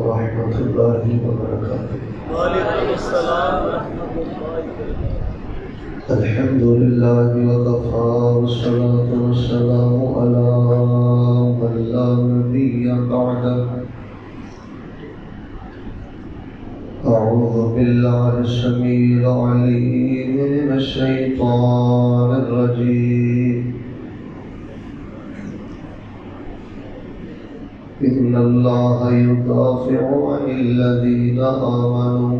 ورحمۃ اللہ وبرکاتہ۔ وعلیکم السلام ورحمۃ اللہ وبرکاتہ۔ الحمد للہ وکفی والصلاۃ والسلام علی من لا نبی بعدہ۔ اعوذ باللہ السمیع العلیم من الشیطان الرجیم۔ ان اللہ یدافع عن الذین آمنوا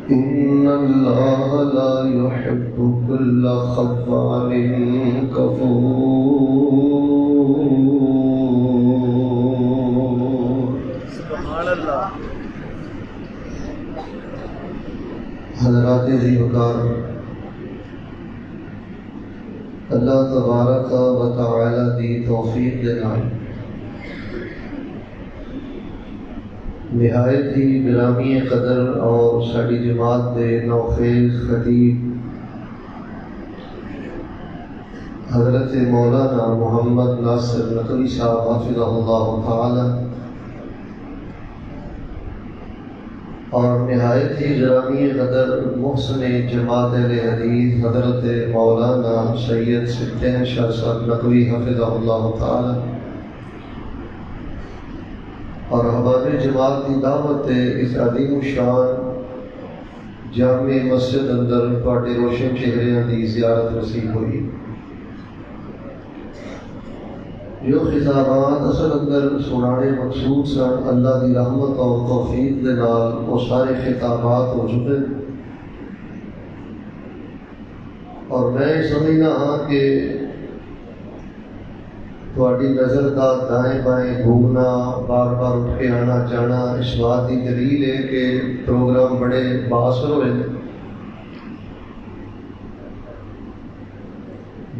ان اللہ لا يحب كل خوان کفور۔ سبحان اللہ۔ حضرات ذی وقار، اللہ تبارک و تعالی دی توفیق دے نال نہایت ہی گرامی قدر اور ساری جماعت دے نوخیز خطیب حضرت مولانا محمد ناصر نقوی صاحب حفظہ اللہ تعالی اور نہایت ہی گرامی قدر محسن جماعت اہل حدیث حضرت مولانا سید سبطین شاہ صاحب نقوی حفظہ اللہ تعالی اور احباب جماعت کی دعوت اس عظیم الشان جامع مسجد اندر تواڈے روشن چہرے کی زیارت نصیب ہوئی۔ جو خطابات اصل اندر سنانے مقصود سن، اللہ کی رحمت اور توفیق دے نال وہ سارے خطابات ہو چکے، اور میں سمجھنا ہاں کہ تھوڑی نظر کا دائیں بائیں گھومنا، بار بار اٹھ کے آنا جانا اس بات کی دلیل ہے کہ پروگرام بڑے بااثر ہوئے۔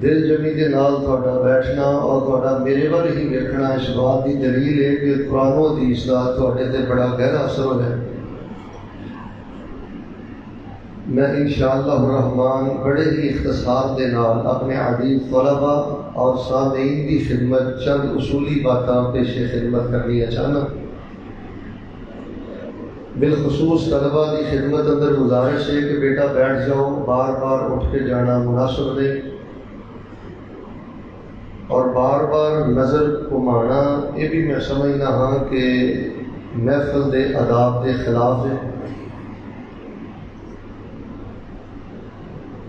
دل جمی کے نال تھوڑا بیٹھنا اور تھوڑا میرے وال ہی دیکھنا اس بات کی دلیل ہے کہ قرآن و حدیث کا تھوڑے تے بڑا گہرا اثر ہو ہے۔ میں انشاءاللہ الرحمن بڑے ہی اختصار دے نال اپنے عزیز طلبہ اور سامعین کی خدمت چند اصولی باتاں پیش خدمت کرنی چاہنا۔ بالخصوص طلبہ کی خدمت اندر گزارش ہے کہ بیٹا بیٹھ جاؤ، بار بار اٹھ کے جانا مناسب نہیں، اور بار بار نظر گھمانا یہ بھی میں سمجھنا ہاں کہ محفل دے آداب کے خلاف ہے۔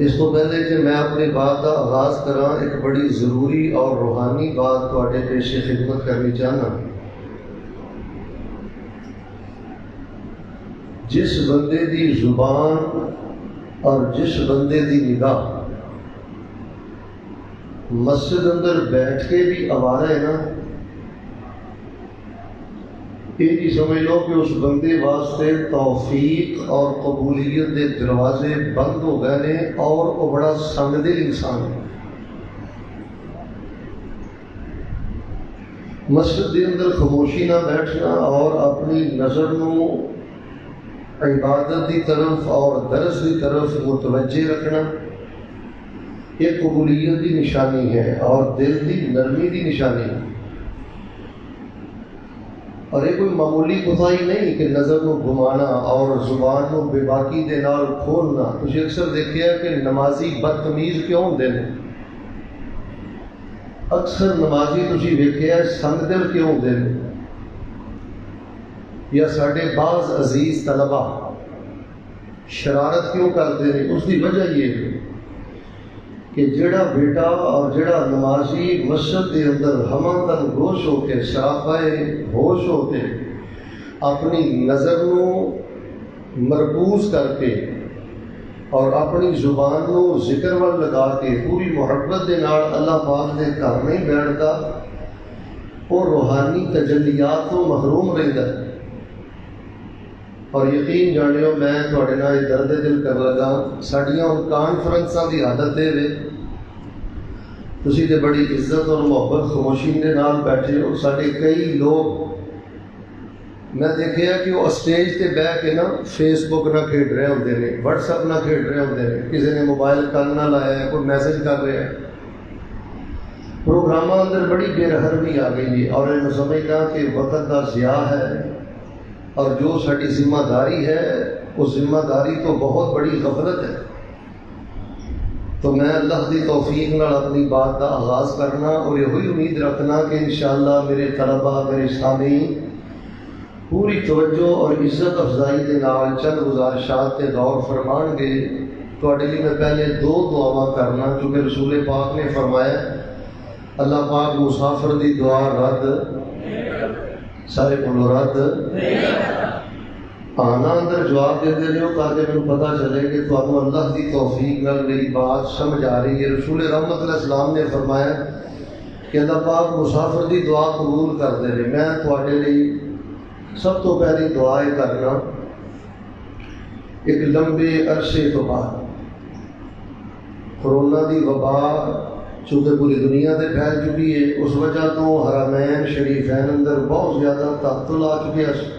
اس کو پہلے کہ میں اپنی بات کا آغاز کراں، ایک بڑی ضروری اور روحانی بات تواڈے پیش خدمت کرنی چاہنا۔ جس بندے دی زبان اور جس بندے دی نگاہ مسجد اندر بیٹھ کے بھی آوارہ ہے نا، یہ نہیں سمجھ لو کہ اس بندے واسطے توفیق اور قبولیت کے دروازے بند ہو گئے ہیں، اور وہ بڑا سنگ دل انسان ہے۔ مسجد کے اندر خاموشی نہ بیٹھنا اور اپنی نظر نو عبادت کی طرف اور درس کی طرف متوجہ رکھنا یہ قبولیت کی نشانی ہے اور دل کی نرمی کی نشانی ہے، اور یہ کوئی معمولی کوتاہی نہیں کہ نظر کو گھمانا اور زبان کو بے باکی دے نال کھولنا۔ تجھے اکثر دیکھا کہ نمازی بدتمیز کیوں ہوندے نے؟ اکثر نمازی تجھے دیکھا سنگ دل کیوں ہوندے نے؟ یا ساڈے بعض عزیز طلبہ شرارت کیوں کرتے ہیں؟ اس کی وجہ یہ ہے کہ جڑا بیٹا اور جڑا نمازی مسجد کے اندر ہمدم گوش ہو کے شرافائے ہوش ہو کے اپنی نظر نو مرکوز کر کے اور اپنی زبان نو ذکر وال لگا کے پوری محبت دے نال اللہ پاک دے گھر نہیں بیٹھتا، وہ روحانی تجلیات تو محروم رہتا ہے۔ اور یقین جانیو میں تھوڑے نال درد دل کر لگا، ساڈیاں کانفرنساں دی عادت ہے تسی تے بڑی عزت اور محبت خاموشی دے نال بیٹھے ہو۔ ساڈے کئی لوگ میں دیکھا کہ وہ اسٹیج تے بہ کے نا فیس بک نہ کھیڈ رہے ہوندے نے، واٹس ایپ نہ کھیڈ رہے ہوندے نے، کسی نے موبائل کان نہ لایا ہے، کوئی میسج کر رہا ہے۔ پروگراموں اندر بڑی بے رحمی آ گئی ہے اور یہ سمجھنا کہ وقت کا ضیاع ہے، اور جو ساری ذمہ داری ہے اس ذمہ داری تو بہت بڑی غفلت ہے۔ تو میں اللہ کی توفیق نال اپنی بات کا آغاز کرنا اور یہی امید رکھنا کہ انشاءاللہ میرے طلباء، میرے سامعین پوری توجہ اور عزت افزائی کے نال چند گزارشات کے غور فرمان گے۔ تواڈے لیے میں پہلے دو دعاواں کرنا، چونکہ رسول پاک نے فرمایا اللہ پاک مسافر دی دعا رد سارے بولو رد آنا اندر جواب دے دے رہے ہو تاکہ میں پتہ چلے کہ تمہیں اللہ کی توفیق نال میری بات سمجھ آ رہی ہے۔ رسول رحمت علیہ السلام نے فرمایا کہ اللہ پاک مسافر دی دعا قبول کر دے رہے۔ میں تواڈے لیے سب تو پہلی دعا یہ کرنا، ایک لمبے عرصے تو بعد کرونا دی وبا چونکہ پوری دنیا سے پھیل چکی ہے، اس وجہ تو حرمین شریفین اندر بہت زیادہ تعطل آ چکے ہیں،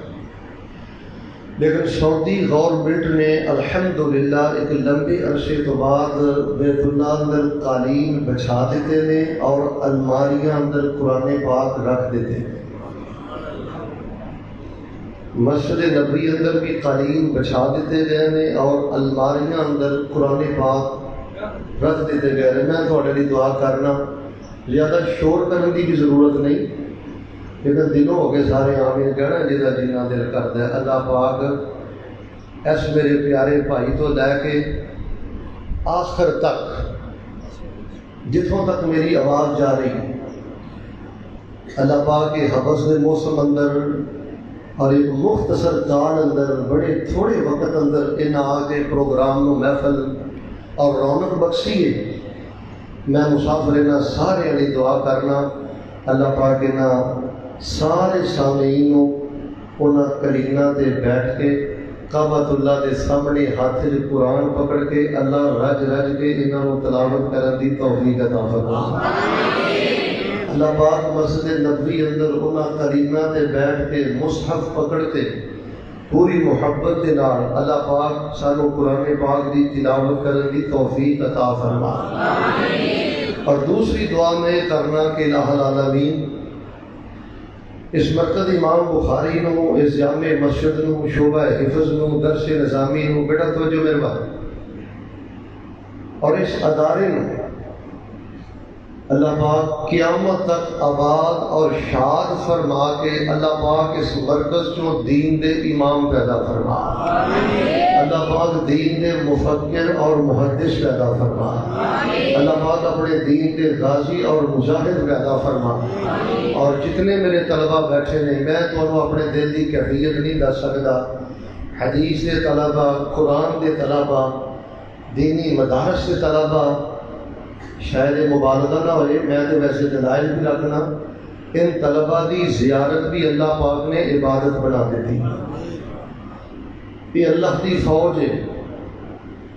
لیکن سعودی گورنمنٹ نے الحمدللہ ایک لمبے عرصے تو بعد بیت اللہ اندر قالین بچھا دیتے ہیں اور الماریاں اندر قرآن پاک رکھ دیتے ہیں۔ مسجد نبوی اندر بھی قالین بچھا دیتے گئے ہیں اور الماریاں اندر قرآن پاک رکھ دیتے گئے ہیں۔ میں تھوڑے لیے دعا کرنا، زیادہ شور کرنے کی بھی ضرورت نہیں، لیکن دنوں ہو گئے سارے آمین کہنا جہاں جنہ دل کرتا ہے۔ اللہ پاک اس میرے پیارے بھائی تو لے کے آخر تک جتوں تک میری آواز جا رہی، اللہ پاک کے حبس کے موسم اندر اور ایک مختصر کال اندر بڑے تھوڑے وقت اندر ان آ کے پروگرام کو محفل اور رونق بخشی ہے۔ میں مسافر انہاں سارے علی دعا کرنا اللہ پاک انہاں سارے سامعین انہاں کلینہ تے بیٹھ کے کعبۃ اللہ کے سامنے ہاتھ قرآن پکڑ کے اللہ رج رج کے انہاں کو تلاوت کرن دی توفیق عطا فرما۔ اللہ پاک مسجد نبوی اندر انہاں کلینہ تے بیٹھ کے مصحف پکڑ کے پوری محبت کے نال اللہ پاک سانو قرآن پاک دی تلاوت کرن دی توفیق عطا فرما۔ اور دوسری دعا میں کرنا کہ الہ العالمین اس مرکز امام بخاری نو، اس جامع مسجد نو، شعبہ حفظ نو، درس نظامی نو، بیٹا توجہ میرے بات، اور اس ادارے نو اللہ پاک قیامت تک آباد اور شاد فرما کے اللہ پاک اس مرکز چوں دین دے امام پیدا فرما، اللہ پاک دین دے مفکر اور محدث پیدا فرما، اللہ پاک اپنے دین کے غازی اور مجاہد پیدا فرما۔ اور جتنے میرے طلبہ بیٹھے نے، میں تو اپنے دل کی کیفیت نہیں دس سکتا، حدیث کے طلبہ، قرآن کے طلبہ، دینی مدارس کے طلبہ، شاید مبالغہ نہ ہوئے، میں تو ویسے دلائل بھی رکھنا، ان طلبہ دی زیارت بھی اللہ پاک نے عبادت بنا دیتی۔ یہ اللہ دی فوج ہے،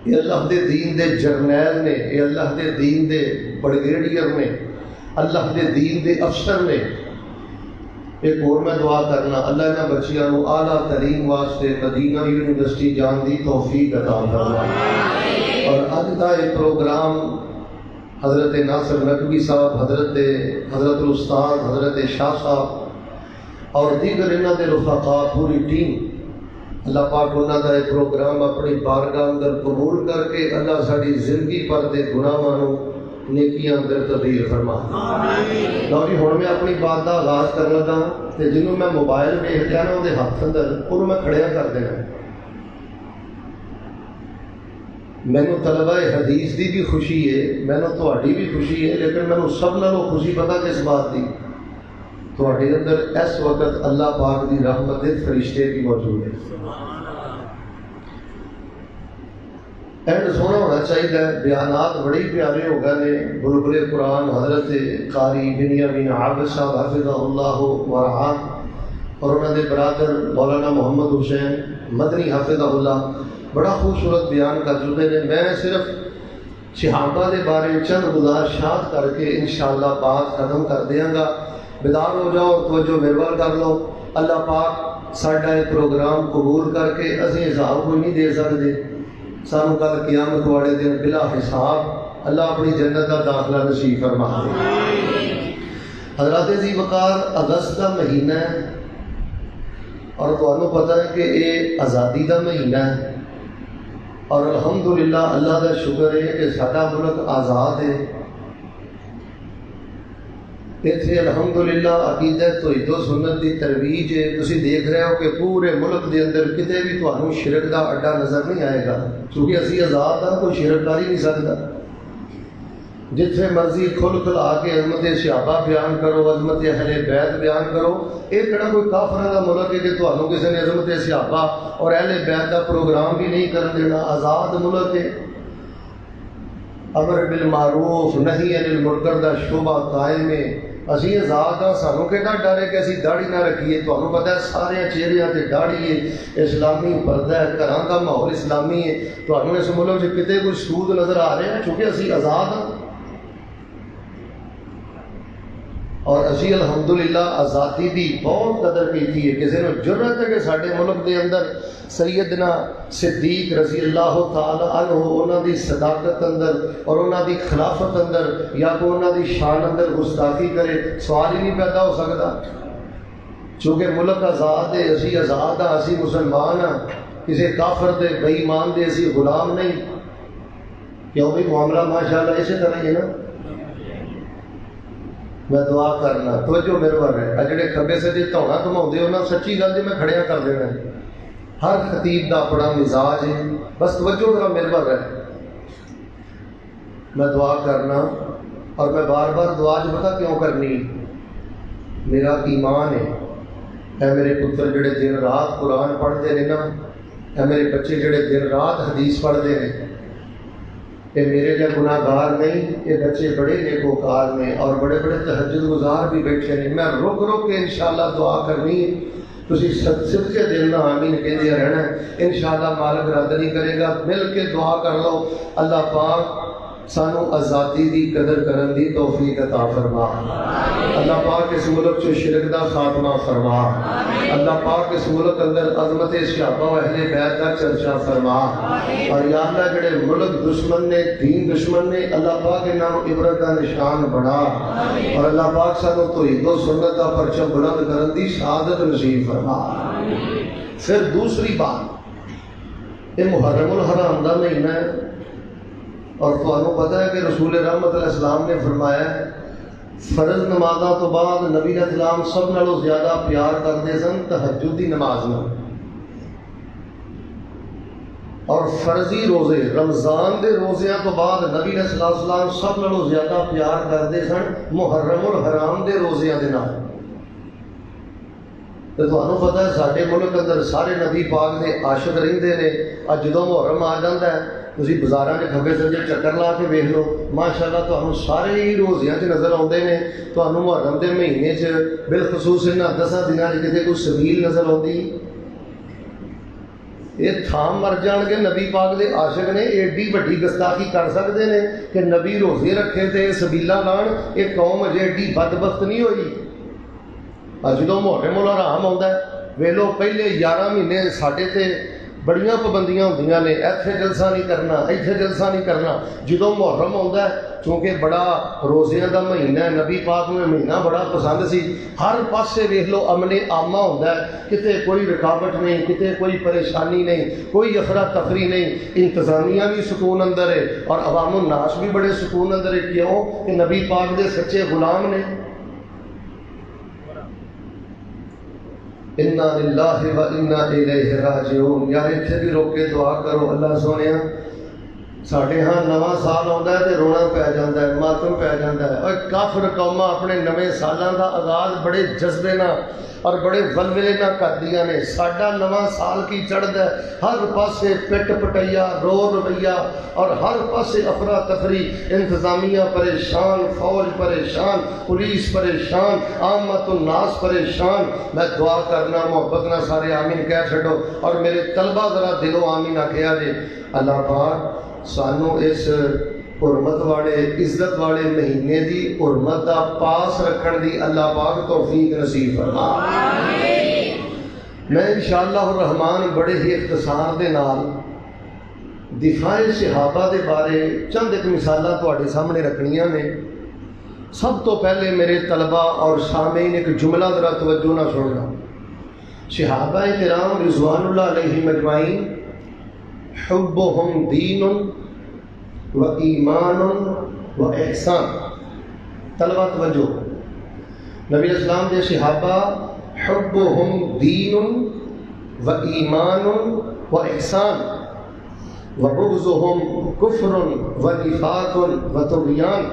یہ اللہ دے دین دے جرنیل نے، یہ اللہ دے دین دے بڑگیڈیئر نے، اللہ دے دین دے افسر نے۔ ایک اور میں دعا کرنا اللہ انہاں بچیاں نو اعلیٰ تعلیم واسطے مدینہ یونیورسٹی جان دی توفیق عطا فرما۔ اور اج کا یہ پروگرام حضرت ناصر نقوی صاحب، حضرت الاستاد حضرت شاہ صاحب اور دیگر انہاں دے رفقاء، پوری ٹیم، اللہ پاک انہاں دا یہ پروگرام اپنی بارگاہ اندر قبول کر کے اللہ ساری زندگی پر دے گناہاں نو نیکیاں اندر تبدیل فرما۔ لو جی ہن میں اپنی بات کا آغاز کر لگا تے جنوں میں موبائل ویکھ لیا نا وہ ہاتھ اندر انہوں میں کھڑیا کر دینا۔ مینوں طلبہ حدیث دی بھی خوشی ہے، مینوں تہاڈی بھی خوشی ہے، لیکن مینوں سب نالوں خوشی پتہ کس بات دی، تہاڈے اندر اس وقت اللہ پاک دی رحمت دے فرشتے بھی موجود ہیں۔ اینڈ سونا ہونا چاہیے، بیانات بڑے پیارے ہو گئے نے۔ بلبل قرآن حضرت قاری بنیامین عابد صاحب حفظہ اللہ ورعاہ اور انہوں نے برادر مولانا محمد حسین مدنی حفظہ اللہ بڑا خوبصورت بیان کر چکے ہیں۔ میں صرف صحابہ کے بارے چند گزارشات کر کے انشاءاللہ بات ختم کر دیاں گا۔ بیدار ہو جاؤ اور توجہ میرے وال کر لو۔ اللہ پاک ساڈا یہ پروگرام قبول کر کے اسی حساب کوئی نہیں دے سکتے، سانو کل قیامت والے دن بلا حساب اللہ اپنی جنت کا داخلہ نصیب فرما دے۔ حضرات ذی وقار اگست کا مہینہ ہے اور تمہیں پتہ ہے کہ یہ آزادی کا مہینہ ہے، اور الحمدللہ اللہ کا شکر ہے کہ سارا ملک آزاد ہے۔ اتنے الحمدللہ عقیدہ توحید و سنت کی ترویج ہے۔ تسی دیکھ رہے ہو کہ پورے ملک دے اندر کتے بھی تمہیں شرک کا اڈا نظر نہیں آئے گا، کیونکہ اسی آزاد ہاں، کوئی شرک کر ہی نہیں سکتا۔ جتنے مرضی کھل کھلا کے عظمت صحابہ بیان کرو، عظمت اہل بیت بیان کرو، یہ کہڑا کوئی کافروں کا ملک ہے کہ تمہیں کسی نے عظمت صحابہ اور اہل بیت کا پروگرام بھی نہیں کرن دینا۔ آزاد ملک ہے، امر بالمعروف نہی عن المنکر کا شعبہ قائم ہے۔ اسی آزاد ہاں، سانوں کہڑا ڈر ہے کہ اسی داڑھی نہ رکھیے؟ تمہیں پتہ ہے سارے چہرے سے داڑھی ہے، اسلامی پردہ ہے، گھراں کا ماحول اسلامی ہے۔ تمہیں اس ملک سے کتے کوئی سود نظر آ رہے ہیں؟ چونکہ اسی آزاد ہاں، اور اسی الحمدللہ آزادی دی بہت قدر کی ہے۔ کسی نے جرت ہے کہ سارے ملک دے اندر سیدنا صدیق رضی اللہ تعالی عنہ انہوں دی صداقت اندر اور انہوں دی خلافت اندر یا کوئی انہوں دی شان اندر گستاخی کرے، سوال ہی نہیں پیدا ہو سکتا، چونکہ ملک آزاد ہے، اسی آزاد ہاں، اسی مسلمان ہاں، کسی کافر دے بے ایمان دے اسی غلام نہیں۔ کیوں بھی معاملہ ماشاءاللہ اسی طرح ہی ہے نا۔ میں دعا کرنا توجہ میرے بار ہے، جڑے کھبے سجے دھونا گھماؤندے ہو نا، سچی گل جی میں کھڑیاں کر دینا۔ ہر خطیب دا اپنا مزاج ہے، بس توجہ ذرا میرے بار ہے۔ میں دعا کرنا اور میں بار بار دعا جو پتہ کیوں کرنی، میرا ایمان ہے۔ اے میرے پتر جڑے دن رات قرآن پڑھتے ہیں نا، اے میرے بچے جڑے دن رات حدیث پڑھتے ہیں، یہ میرے لیے گناہ گار نہیں، یہ بچے بڑے نیکوکار میں اور بڑے بڑے تہجد گزار بھی بیٹھے ہیں۔ میں رک رک کے انشاءاللہ دعا کرنی ہے، تسی صدقے دل نہ آمین کہندے رہنا ہے، انشاءاللہ مالک رد نہیں کرے گا۔ مل کے دعا کر لو، اللہ پاک سانو آزادی دی قدر کرن دی توفیق عطا فرما، اللہ پاک اس ملک چو شرک دا خاتمہ فرما، اللہ پاک اس ملک اندر عظمت صحابہ و اہل بیت کا چرچا فرما، اور یا اللہ جڑے ملک دشمن نے، دین دشمن نے، اللہ پاک انہاں نوں عبرت کا نشان بنا، اور اللہ پاک سانو توحید و سنت دا پرچم بلند کرن دی سعادت نصیب فرما۔ پھر دوسری بات، یہ محرم الحرام دا مہینہ ہے، اور تمہیں پتہ ہے کہ رسول رحمت علیہ السلام نے فرمایا ہے فرض نمازاں تو بعد نبی علیہ السلام سب نالوں زیادہ پیار کرتے سن تہجد دی نماز نال، اور فرضی روزے رمضان دے روزیاں تو بعد نبی علیہ السلام سب نالوں زیادہ پیار کرتے سن محرم الحرام دے روزیاں دے نال۔ تو تمہیں پتہ ہے سارے ملک اندر سارے نبی پاک دے عاشق رہندے نے۔ اج جدوں محرم آ جاتا ہے تسی بازاراں دے کھبے سجے چکر لا کے ویکھ لو، ماشاءاللہ تمہیں سارے ہی روزیاں چ نظر آتے ہیں۔ تمہیں محرم دے مہینے چ بالخصوص انہاں 10 دناں کتے کوئی سبیل نظر آتی، یہ تھام مر جان گے نبی پاک دے عاشق نے ایڈی وڈی گستاخی کر سکتے ہیں کہ نبی روزے رکھے تھے سبیلاں لان، یہ قوم اجے ایڈی بدبخت نہیں ہوئی۔ جدوں محرم الحرام آتا ہے ویلو پہلے 11 مہینے ساڈے تے بڑیاں پابندیاں ہوندیاں نے، ایتھے جلسہ نہیں کرنا، ایتھے جلسہ نہیں کرنا۔ جدوں محرم آتا ہے چونکہ بڑا روزیاں دا مہینہ ہے، نبی پاک نوں مہینہ بڑا پسند سی، ہر پاسے ویکھ لو امن عامہ ہوندا ہے، کتے کوئی رکاوٹ نہیں، کتے کوئی پریشانی نہیں، کوئی افراتفری نہیں، انتظامیہ بھی سکون اندر ہے اور عوام الناس بھی بڑے سکون اندر ہے۔ کیوں کہ نبی پاک دے سچے غلام نے۔ انا للہ و انا الیہ راجعون۔ یار اتنے بھی روک کے دعا کرو، اللہ سونے ساڈے ہاں نواں سال آتا ہے تو رونا پی جاتا ہے، ماتم پی جاتا ہے، اور کافر قوماں اپنے نویں سالاں دا آغاز بڑے جذبے نہ اور بڑے ولولے نہ کردیاں نے۔ ساڈا نواں سال کی چڑھدا ہے، ہر پاسے پٹ پٹیا، رو رویہ اور ہر پاسے افراتفری، انتظامیہ پریشان، فوج پریشان، پولیس پریشان، عامت الناس پریشان۔ میں دعا کرنا محبت نہ سارے آمین کہہ چھڈو، اور میرے طلبہ ذرا دلوں آمین آکھیا جے۔ اللہ پاک سانو اس حرمت والے عزت والے مہینے دی حرمت دا پاس رکھن دی اللہ پاک توفیق نصیب فرما۔ میں انشاءاللہ الرحمن بڑے ہی اختصار دے نال دفاع صحابہ دے بارے چند ایک مثالاں تواڈے سامنے رکھنیاں نے۔ سب تو پہلے میرے طلبہ اور سامعین ایک جملہ ذرا توجہ نہ سننا. صحابہ کرام رضوان اللہ علیہم اجمعین حبهم دین و ایمان و احسان. طلبہ توجہ، نبی اسلام کے صحابہ حبهم دین و ایمان و احسان و بغضهم کفر و نفاق و طغیان.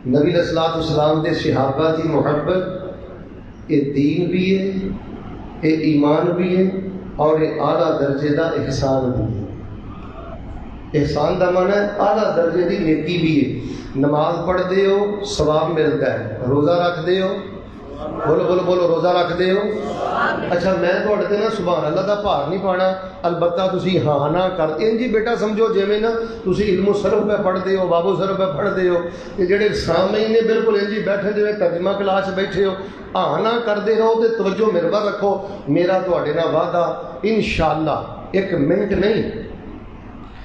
نبی علیہ الصلوۃ والسلام دے صحابہ دی محبت یہ دین بھی ہے، یہ ایمان بھی ہے، اور یہ اعلیٰ درجے دا احسان بھی ہے. احسان دا معنی ہے اعلیٰ درجے دی نیکی بھی ہے. نماز پڑھتے ہو ثواب ملتا ہے، روزہ رکھتے ہو، بولو بولو بولو، روزہ رکھتے ہو. اچھا میں تھوڑے نا سبحان اللہ دا بھار نہیں پانا، البتہ تسی ہاں نہ کر انجی بیٹا سمجھو جویں نا تسی علم و صرف پہ پڑھتے ہو، باب و صرف پہ پڑھتے ہو، تے جڑے سامعین نے بالکل انجی بیٹھے جویں ترجمہ کلاس بیٹھے ہو، ہاں نہ کرتے رہو تے توجہ میرے ور رکھو. میرا تھوڑے نال وعدہ انشاءاللہ ایک منٹ نہیں،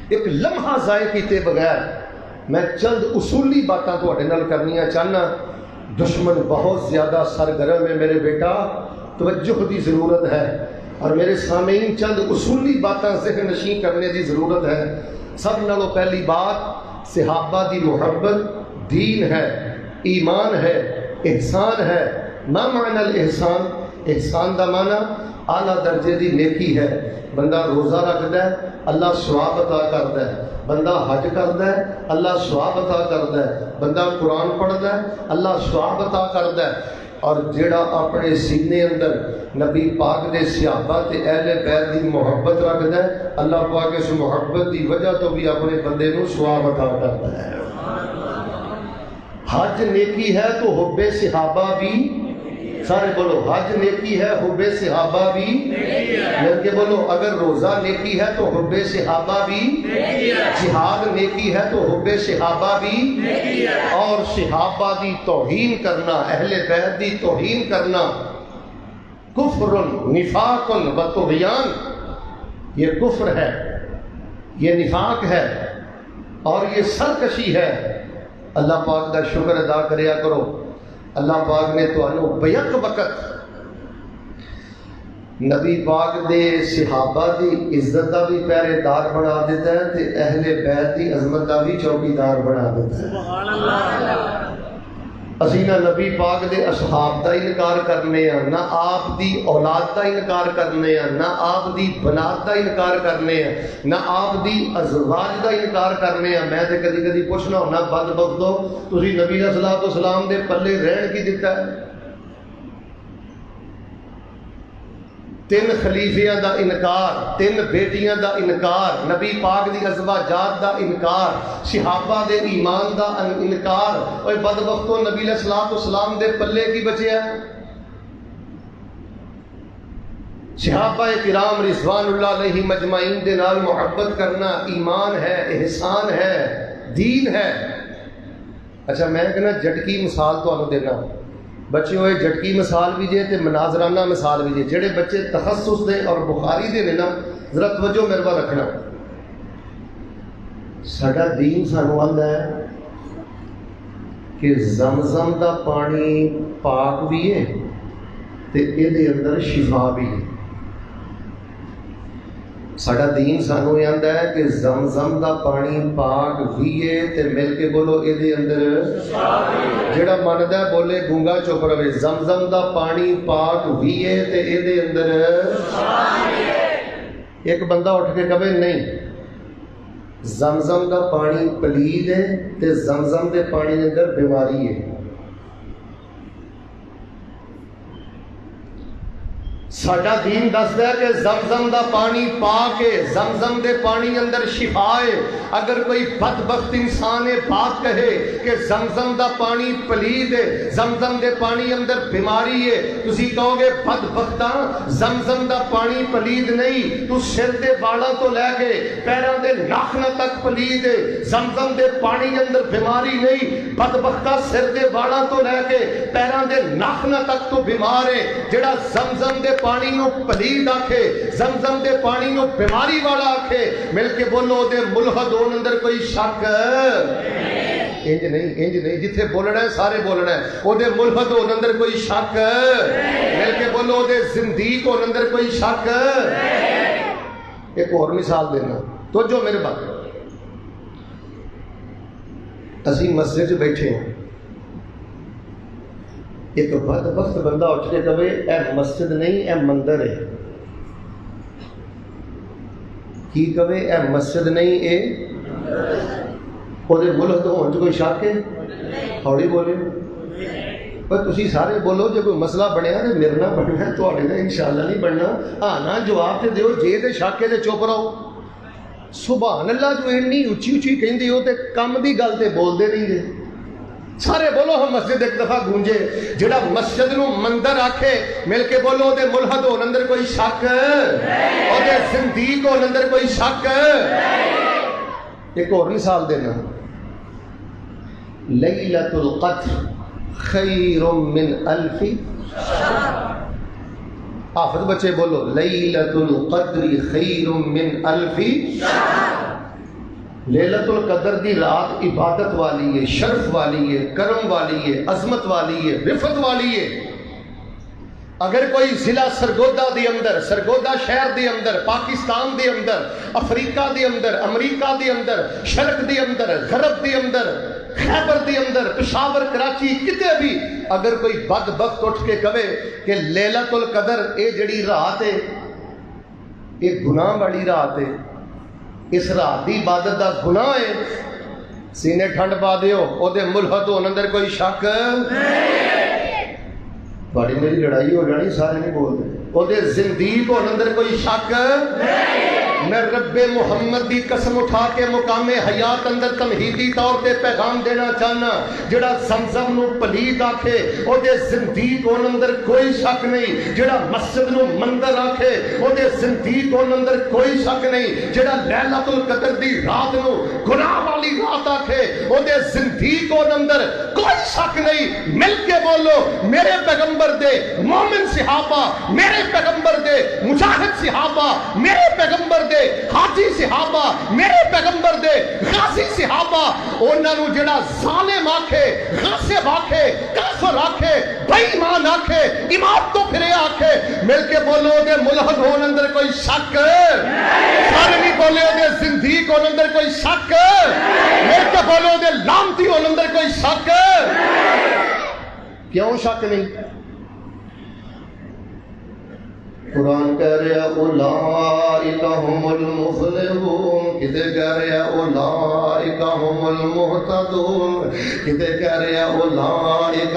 ایک لمحہ ضائع کیتے بغیر میں چند اصولی باتاں تھوڑے نال کرنیاں چاہنا. دشمن بہت زیادہ سرگرم ہے میرے بیٹا، توجہ دی ضرورت ہے، اور میرے سامعین چند اصولی باتاں ذہن نشین کرنے دی ضرورت ہے. سب نالوں پہلی بات، صحابہ دی محبت دین ہے، ایمان ہے، احسان ہے. ما معنی الاحسان؟ احسان دا معنی اعلیٰ درجے دی نیکی ہے. بندہ روزہ رکھتا ہے اللہ ثواب عطا کرتا ہے، بندہ حج کرتا ہے اللہ ثواب عطا کرتا ہے، بندہ قرآن پڑھتا ہے اللہ ثواب عطا کرتا ہے. اور جیڑا اپنے سینے اندر نبی پاک دے صحابہ تے اہل بیت دی محبت رکھتا ہے، اللہ پاک اس محبت دی وجہ تو بھی اپنے بندے نو ثواب عطا کرتا ہے. حج نیکی ہے تو حب صحابہ بھی، سارے بولو حج نیکی ہے حب صحابہ بھی، مل کے بولو اگر روزہ نیکی ہے تو حب صحابہ بھی، جہاد نیکی ہے تو حب صحابہ بھی، اور صحابہ دی توہین کرنا، اہل بیت دی توہین کرنا کفر نفاق و طغیان، یہ کفر ہے، یہ نفاق ہے، اور یہ سرکشی ہے. اللہ پاک کا شکر ادا کریا کرو، اللہ پاک نے تمہوں بیک وقت نبی پاک دے صحابہ دی عزت دا بھی پہرے دار بنا دیتا ہے تے اہل بیت دی عظمت دا بھی چوکیدار بنا دیتا ہے. سبحان اللہ. اسی نہ نبی پاک دے اصحاب دا انکار کرنے ہیں، نہ آپ دی اولاد دا انکار کرنے ہیں، نہ آپ دی بنات دا انکار کرنے ہیں، نہ آپ دی ازواج دا انکار کرنے ہیں. میں تے کدی کدی پوچھنا ہونا بدبختو تسی نبی علیہ الصلوۃ والسلام دے پلے رہن کی دیتا ہے؟ 3 خلیفیاں دا انکار، 3 بیٹیاں دا انکار، نبی پاک دی ازواجات دا انکار، صحابہ دے ایمان دا انکار. اوے بدبختو نبی علیہ الصلوۃ والسلام دے پلے کی بچیا؟ صحابہ کرام رضوان اللہ علیہم اجمعین دے نال محبت کرنا ایمان ہے، احسان ہے، دین ہے. اچھا میں کہنا جٹکی مثال تمہیں دینا، بچے ہوئے جٹکی مثال بھی جے تے مناظرانہ مثال بھی جے. جڑے بچے تخصص دے اور بخاری دے نا ذرا توجہ میرے کو رکھنا. ساڈا دین سانو آندا ہے کہ زمزم دا پانی پاک بھی ہے تے اے دے اندر شفا بھی ہے. ساڈا دین سانو یہ آندا ہے کہ زمزم دا پانی پاک بھی ہے تے مل کے بولو اے دے اندر جڑا مندا ہے بولے گونگا چپ رہے. زمزم دا پانی پاک بھی ہے تے اے دے اندر ایک بندہ اٹھ کے کہے نہیں زمزم دا پانی پلید ہے تے زمزم دے پانی دے اندر بیماری ہے. ساڈا دین دسدا ہے کہ زمزم دا پانی پاک ہے، زمزم دے پانی اندر شفا ہے. اگر کوئی بدبخت انسان بات کہے کہ زمزم دا پانی پلید ہے، زمزم دے پانی اندر بیماری ہے، تسی کہو گے بدبختاں زمزم دا پانی پلید نہیں، تو سر دے بالاں تو لے کے پیراں دے ناخناں تک پلید ہے. زمزم دے پانی اندر بیماری نہیں، بدبختاں سر دے بالاں تو لے کے پیراں دے ناخناں تک تو بیمار ہے. جڑا زمزم دے پانی نو پلید آکھے، زمزم دے پانی نو بیماری والا آکھے، مل کے بولو دے ملحد اندر کوئی شک انج نہیں جتھے بولنا ہے سارے بولنا ہے. او دے ملحد ہون اندر کوئی شک مل کے بولو. او دے زندیق ہون اندر کوئی شک. ایک اور مثال دینا تو جو میرے بات اسی مسجد بیٹھے ہیں, ایک بدبخت بندہ اٹھ کے کہے اے مسجد نہیں اے مندر ہے. کی کہے اے مسجد نہیں اے وہ ملحد ہون کوئی شک ہے؟ ہوڑی بولے پر تسی سارے بولو. جب کوئی مسئلہ بنیا تو میرے نہ بننا ہے, تھوڑے نہ انشاءاللہ نہیں بننا. ہاں نا جواب تے دیو, جے تے شک ہے تے چپ رہو. سبحان اللہ جو اتنی اچھی اچھی کہندے ہو تے کم دی گل تے بولدے نہیں جے. سارے بولو ہم مسجد ایک دفعہ گونجے. جڑا مسجد نو مندر آکھے مل کے بولو دے ملحد ہون اندر کوئی شک اور دے زندیق ہون اندر کوئی شک. ایک اور مثال دینا, لیلۃ القدر خیر من الف حافظ بچے بولو لیلۃ القدر خیر من الف. لیلۃ القدر دی رات عبادت والی ہے, شرف والی ہے, کرم والی ہے, عظمت والی ہے, رفت والی ہے. اگر کوئی ضلع سرگودا دی اندر, سرگودا شہر دی اندر, پاکستان دی اندر, افریقہ دی اندر, امریکہ دی اندر, شرق دی اندر, غرب دی اندر, خیبر دی اندر, پشاور, کراچی, کتے بھی اگر کوئی بدبخت اٹھ کے کہے کہ لیلۃ القدر اے جڑی رات ہے یہ گناہ والی رات ہے, اس رات دی عبادت دا گناہ ہے, سینے ٹھنڈ پا دیو. او دے ملحد ہون اندر کوئی شک بڑی میری لڑائی ہو جانی, سارے نہیں بولتے. او دے زندیق ہون اندر کوئی شک. میں رب محمد دی قسم اٹھا کے مقام حیات اندر تمہیدی طور پہ پیغام دینا چاہنا, جڑا زمزم نو پلید آکھے او دے زندیق ہون اندر کوئی شک نہیں. جڑا مسجد نو مندر آکھے او دے زندیق ہون اندر کوئی شک نہیں. جڑا لیلۃ القدر دی رات نو گناہ والی رات آکھے او دے زندیق ہون اندر کوئی شک نہیں. مل کے بولو میرے پیغمبر دے مومن صحابہ, میرے پیغمبر دے مجاہد صحابہ, میرے پیغمبر دے حاجی صحابہ, میرے پیغمبر دے غازی صحابہ, انہاں نو جڑا ظالم آکھے, غاصب آکھے, کافر آکھے, بے ایمان آکھے, ایمان تو پھرے آکھے, مل کے بولو دے ملحد ہون اندر کوئی شک. سارے نہیں بولے دے زندیق ہون اندر کوئی شک. مل کے بولو دے لعنتی ہون اندر کوئی شک. کیوں شک نہیں؟ قرآن کہہ رہا اولئک هم المفلحون, کدے کہہ رہا اولئک هم المہتدون, کدے کہہ رہا اولئک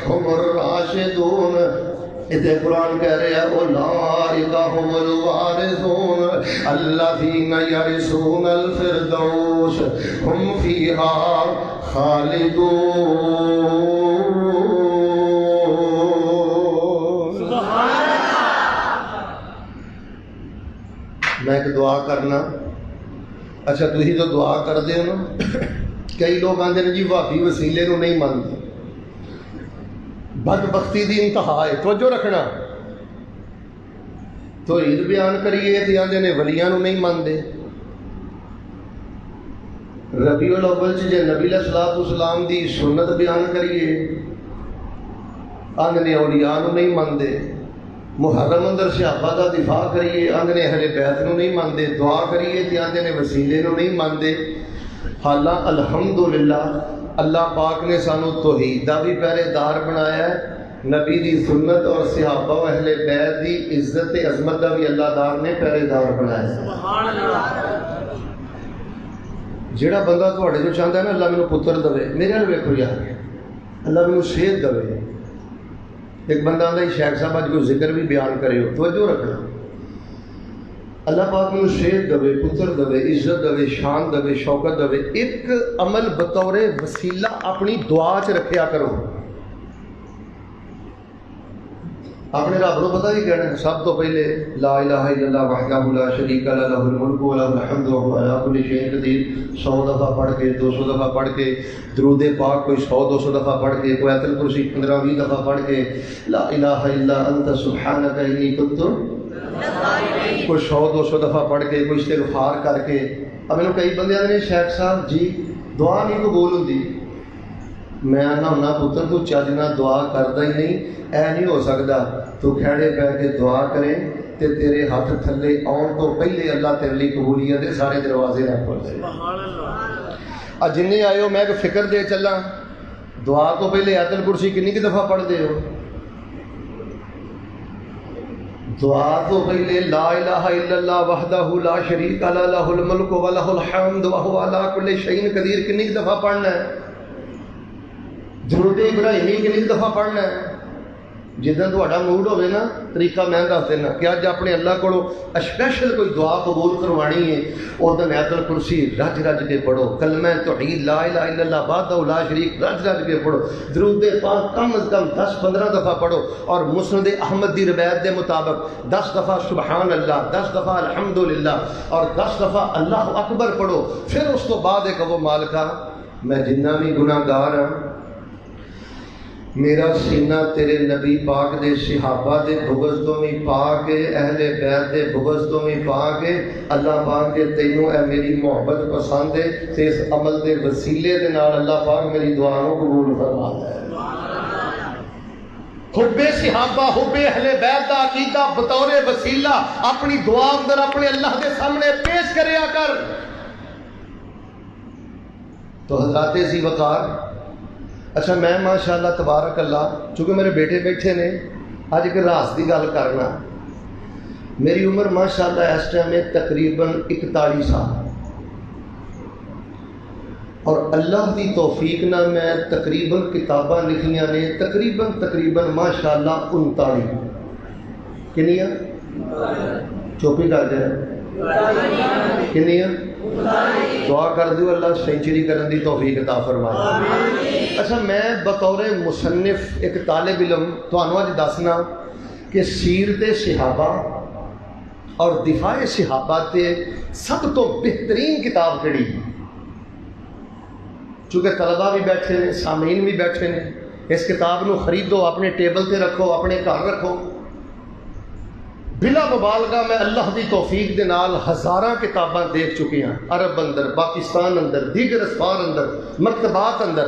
هم الراشدون. ادھر قرآن کہہ رہا اولئک هم الوارثون الذین یرثون الفردوس هم فیہا خالدون. میں ایک دعا کرنا. اچھا تھی تو دعا کر دے نا, کئی لوگ آتے ہیں جی بھابی وسیلے نو نہیں مانتے. بدبختی دی انتہا ہے, توجہ رکھنا. تو عید بیان کریے تو آتے ہیں ولیاں نو نہیں مانتے. ربیع الاول جے نبی علیہ الصلوۃ والسلام دی سنت بیان کریے آتے ہیں اولیاء نو نہیں مانتے. محرم اندر صحابہ دا دفاع کریے آندے نے اہل بیت نو نہیں مانتے. دعا کریے تے آندے نے وسیلے نو نہیں مانتے. حالاں الحمدللہ اللہ پاک نے سانو توحید دا بھی پہرے دار بنایا ہے, نبی دی سنت اور صحابہ و اہل بیت دی عزت تے عظمت دا بھی اللہ دار نے پہرے دار بنایا ہے. سبحان اللہ. جڑا بندہ تواڈے جو چاہندا ہے نا اللہ مینوں پتر دے, میرے نال ویکھو یار اللہ مینوں صحت دے. ایک بندہ آتا ہے شیخ صاحب آج کوئی ذکر بھی بیان کرے ہو, توجہ رکھنا. اللہ پاک میں صحت دے, پتر دے, عزت دے, شان دے, شوکت دے. ایک عمل بطور وسیلہ اپنی دعا چ رکھیا کرو. اپنے رب کو پتہ ہی کہنا ہے سب تو پہلے لا الہ الا اللہ وحدہ لا شریک لہ لہ الملک و لہ الحمد وهو علی کل شیء قدیر. 100 دفعہ پڑھ کے, 200 دفعہ پڑھ کے, درود پاک کوئی 100-200 دفعہ پڑھ کے, کوئی آیت الکرسی 15-20 دفعہ پڑھ کے, لا الہ الا انت سبحانک انی کنت, کوئی 100-200 دفعہ پڑھ کے, کوئی استغفار کر کے. اب میں کئی بندے آتے ہیں شیخ صاحب جی دعا نہیں قبول ہوتی. میں آنا ہونا پتر تو چج نال دعا کردا ہی نہیں، اے نہیں ہو سکدا تو کھڑے پہ کے دعا کریں تے تیرے ہاتھ تھلے آن تو پہلے اللہ تیرے لیے قبولیت دے سارے دروازے نہ کھول دے۔ سبحان اللہ۔ جن آئے ہو میں ایک فکر دے چلا، دعا تو پہلے آیت الکرسی کنی کی دفعہ پڑھ دے ہو؟ دعا تو پہلے لا الہ الا اللہ وحدہ لا شریک لہ لہ الملک و لہ الحمد وہو علی کل شیء قدیر کنی کی دفعہ پڑھنا ہے؟ درود ابراہیمی کنی کی دفعہ پڑھنا ہے؟ جدن تہاڈا موڈ ہوئے نا طریقہ میں دس دینا کہ اج اپنے اللہ کو اسپیشل کوئی دعا قبول کروانی ہے، اس دن آیت الکرسی رج رج کے پڑھو، کلمہ توحید لا الہ الا اللہ وحدہ لا شریک رج رج کے پڑھو، درود پاک کم از کم 10-15 دفعہ پڑھو، اور مسند احمد دی روایت دے مطابق 10 دفعہ سبحان اللہ، 10 دفعہ الحمدللہ اور 10 دفعہ اللہ اکبر پڑھو۔ پھر اس تو بعد ایک وہ مالکا میں جنہ بھی گناہ گار ہوں، میرا سینہ تیرے نبی پاک دے صحابہ دے بغض تو بھی پاک ہے، اہل بیت دے بغض تو بھی پاک ہے، اللہ پاک کے تینوں اے میری محبت پسند ہے تے اس عمل دے وسیلے دے نال اللہ پاک میری دعاؤں قبول فرما ہے۔ حب صحابہ حب اہل بیت دا عقیدہ بطور وسیلہ اپنی دعا اندر اپنے اللہ دے سامنے پیش کریا کر۔ تو حضرات ذی وقار، اچھا میں ماشاءاللہ تبارک اللہ، چونکہ میرے بیٹے بیٹھے نے اج ایک راز دی گل کرنا، میری عمر ماشاءاللہ اس ٹائم ہے تقریباً 41 سال، اور اللہ دی توفیق نہ میں تقریباً کتاباں لکھیاں نے تقریباً ماشاءاللہ 39 کنیاں چوپی کر جائے کنیاں دعا کر دیو اللہ سینچری کرن دی توفیق عطا فرمائے۔ اچھا میں بطور مصنف ایک طالب علم تانوں اج دسنا کہ سیرت صحابہ اور دفاع صحابہ تے سب تو بہترین کتاب کیڑی؟ چونکہ طلبہ بھی بیٹھے نے، سامعین بھی بیٹھے نے، اس کتاب نو خریدو، اپنے ٹیبل تے رکھو، اپنے گھر رکھو۔ بلا مبالغہ میں اللہ دی توفیق دے نال ہزاراں کتاباں دیکھ چکی ہیں، عرب اندر، پاکستان اندر، دیگر اسفار اندر، مکتبات اندر،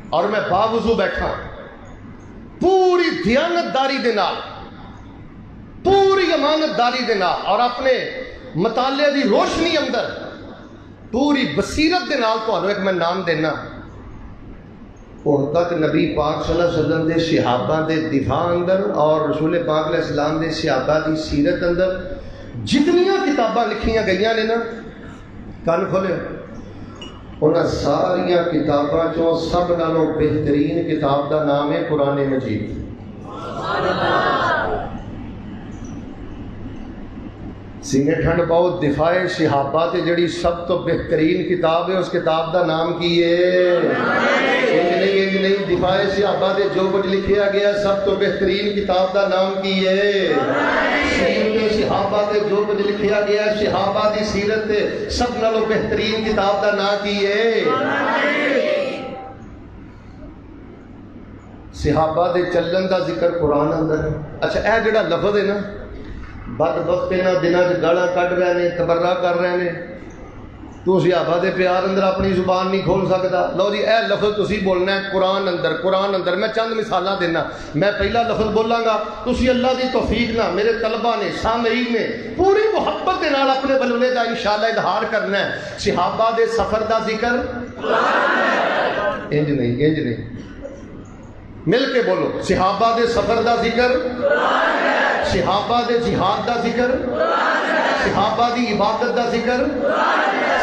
اور میں باوضو بیٹھا پوری دیانتداری دے نال، پوری امانتداری دے نال، اور اپنے مطالعے دی روشنی اندر پوری بصیرت دے نال تانوں ایک میں نام دینا، اور تک نبی پاک صلی اللہ علیہ وسلم دے صحابہ دے دفاع اندر اور رسول پاک علیہ السلام دے صحابہ دی سیرت اندر جتنیاں کتاباں لکھیاں گئیاں نے نا، کان کھولے، انہاں ساریاں کتاباں چوں سب نالوں بہترین کتاب دا نام ہے قرآن مجید۔ سینے ٹھنڈ پاؤ، دفاع صحابہ تے جڑی سب تو بہترین کتاب ہے اس کتاب دا نام کی ہے؟ انج نہیں، دفاع صحابہ تے جو کچھ لکھیا گیا سب تو بہترین کتاب دا نام کی ہے؟ سیرت صحابہ تے جو کچھ لکھیا گیا صحابہ دی سیرت تے سب نالوں بہترین کتاب دا نام کی ہے؟ صحابہ دے چلن دا ذکر قرآن اندر۔ اچھا اے جڑا لفظ ہے نا، بدبخت انہاں دناں چ گالاں کڈ رہے نے، تبرہ کر رہے نے، تو صحابہ دے پیار اندر اپنی زبان نہیں کھول سکتا۔ لو جی اے لفظ تسی بولنا ہے قرآن اندر، قرآن اندر۔ میں چند مثالاں دینا، میں پہلا لفظ بولاں گا، تسی اللہ دی توفیق نہ میرے طلبہ نے، سامعین نے پوری محبت دے نال اپنے بلولے دا انشاءاللہ اظہار کرنا ہے۔ صحابہ دے سفر دا ذکر انج نہیں مل کے بولو، صحابہ دے سفر دا ذکر، صحابہ دے جہاد دا ذکر، صحابہ دی عبادت دا ذکر،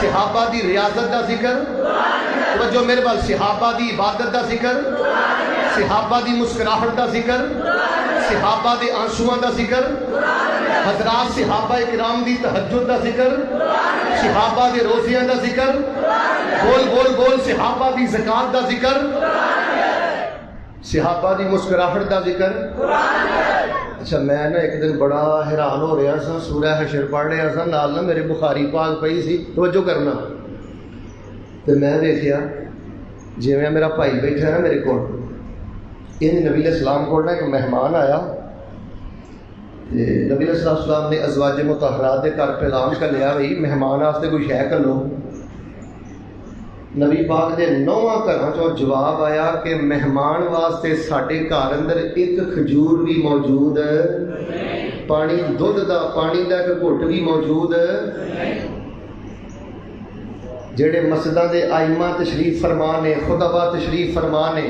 صحابہ دی ریاضت دا ذکر، توجہ میرے بال، صحابہ دی عبادت دا ذکر، صحابہ دی مسکراہٹ دا ذکر، صحابہ دے آنسواں دا ذکر، حضرات صحابہ کرام دی تہجد دا ذکر، صحابہ دے روزیاں دا ذکر، بول صحابہ دی زکات دا ذکر، صحابہ دی مسکراہٹ دا ذکر۔ اچھا میں نا ایک دن بڑا حیران ہو رہا سا، سورہ حشر پڑھ رہا سا، نال نا میرے بخاری پاک پئی سی، توجہ کرنا، تو میں دیکھیا جی میں میرا بھائی بیٹھا ہے نا میرے کو، یہ نبی علیہ السلام کو نا ایک مہمان آیا، نبی علیہ السلام نے ازواج مطہرات کے گھر پیغام کر لیا بھائی مہمان واسطے کوئی شے کر لو، نبی پاک دے 9 گھراں چوں جواب آیا کہ مہمان واسطے ساڈے گھر اندر ایک کھجور بھی موجود پانی دودھ دا پانی دا ایک گھٹ بھی موجود جڑے مسجداں دے آئمہ تشریف فرما نے خطبہ تشریف فرما نے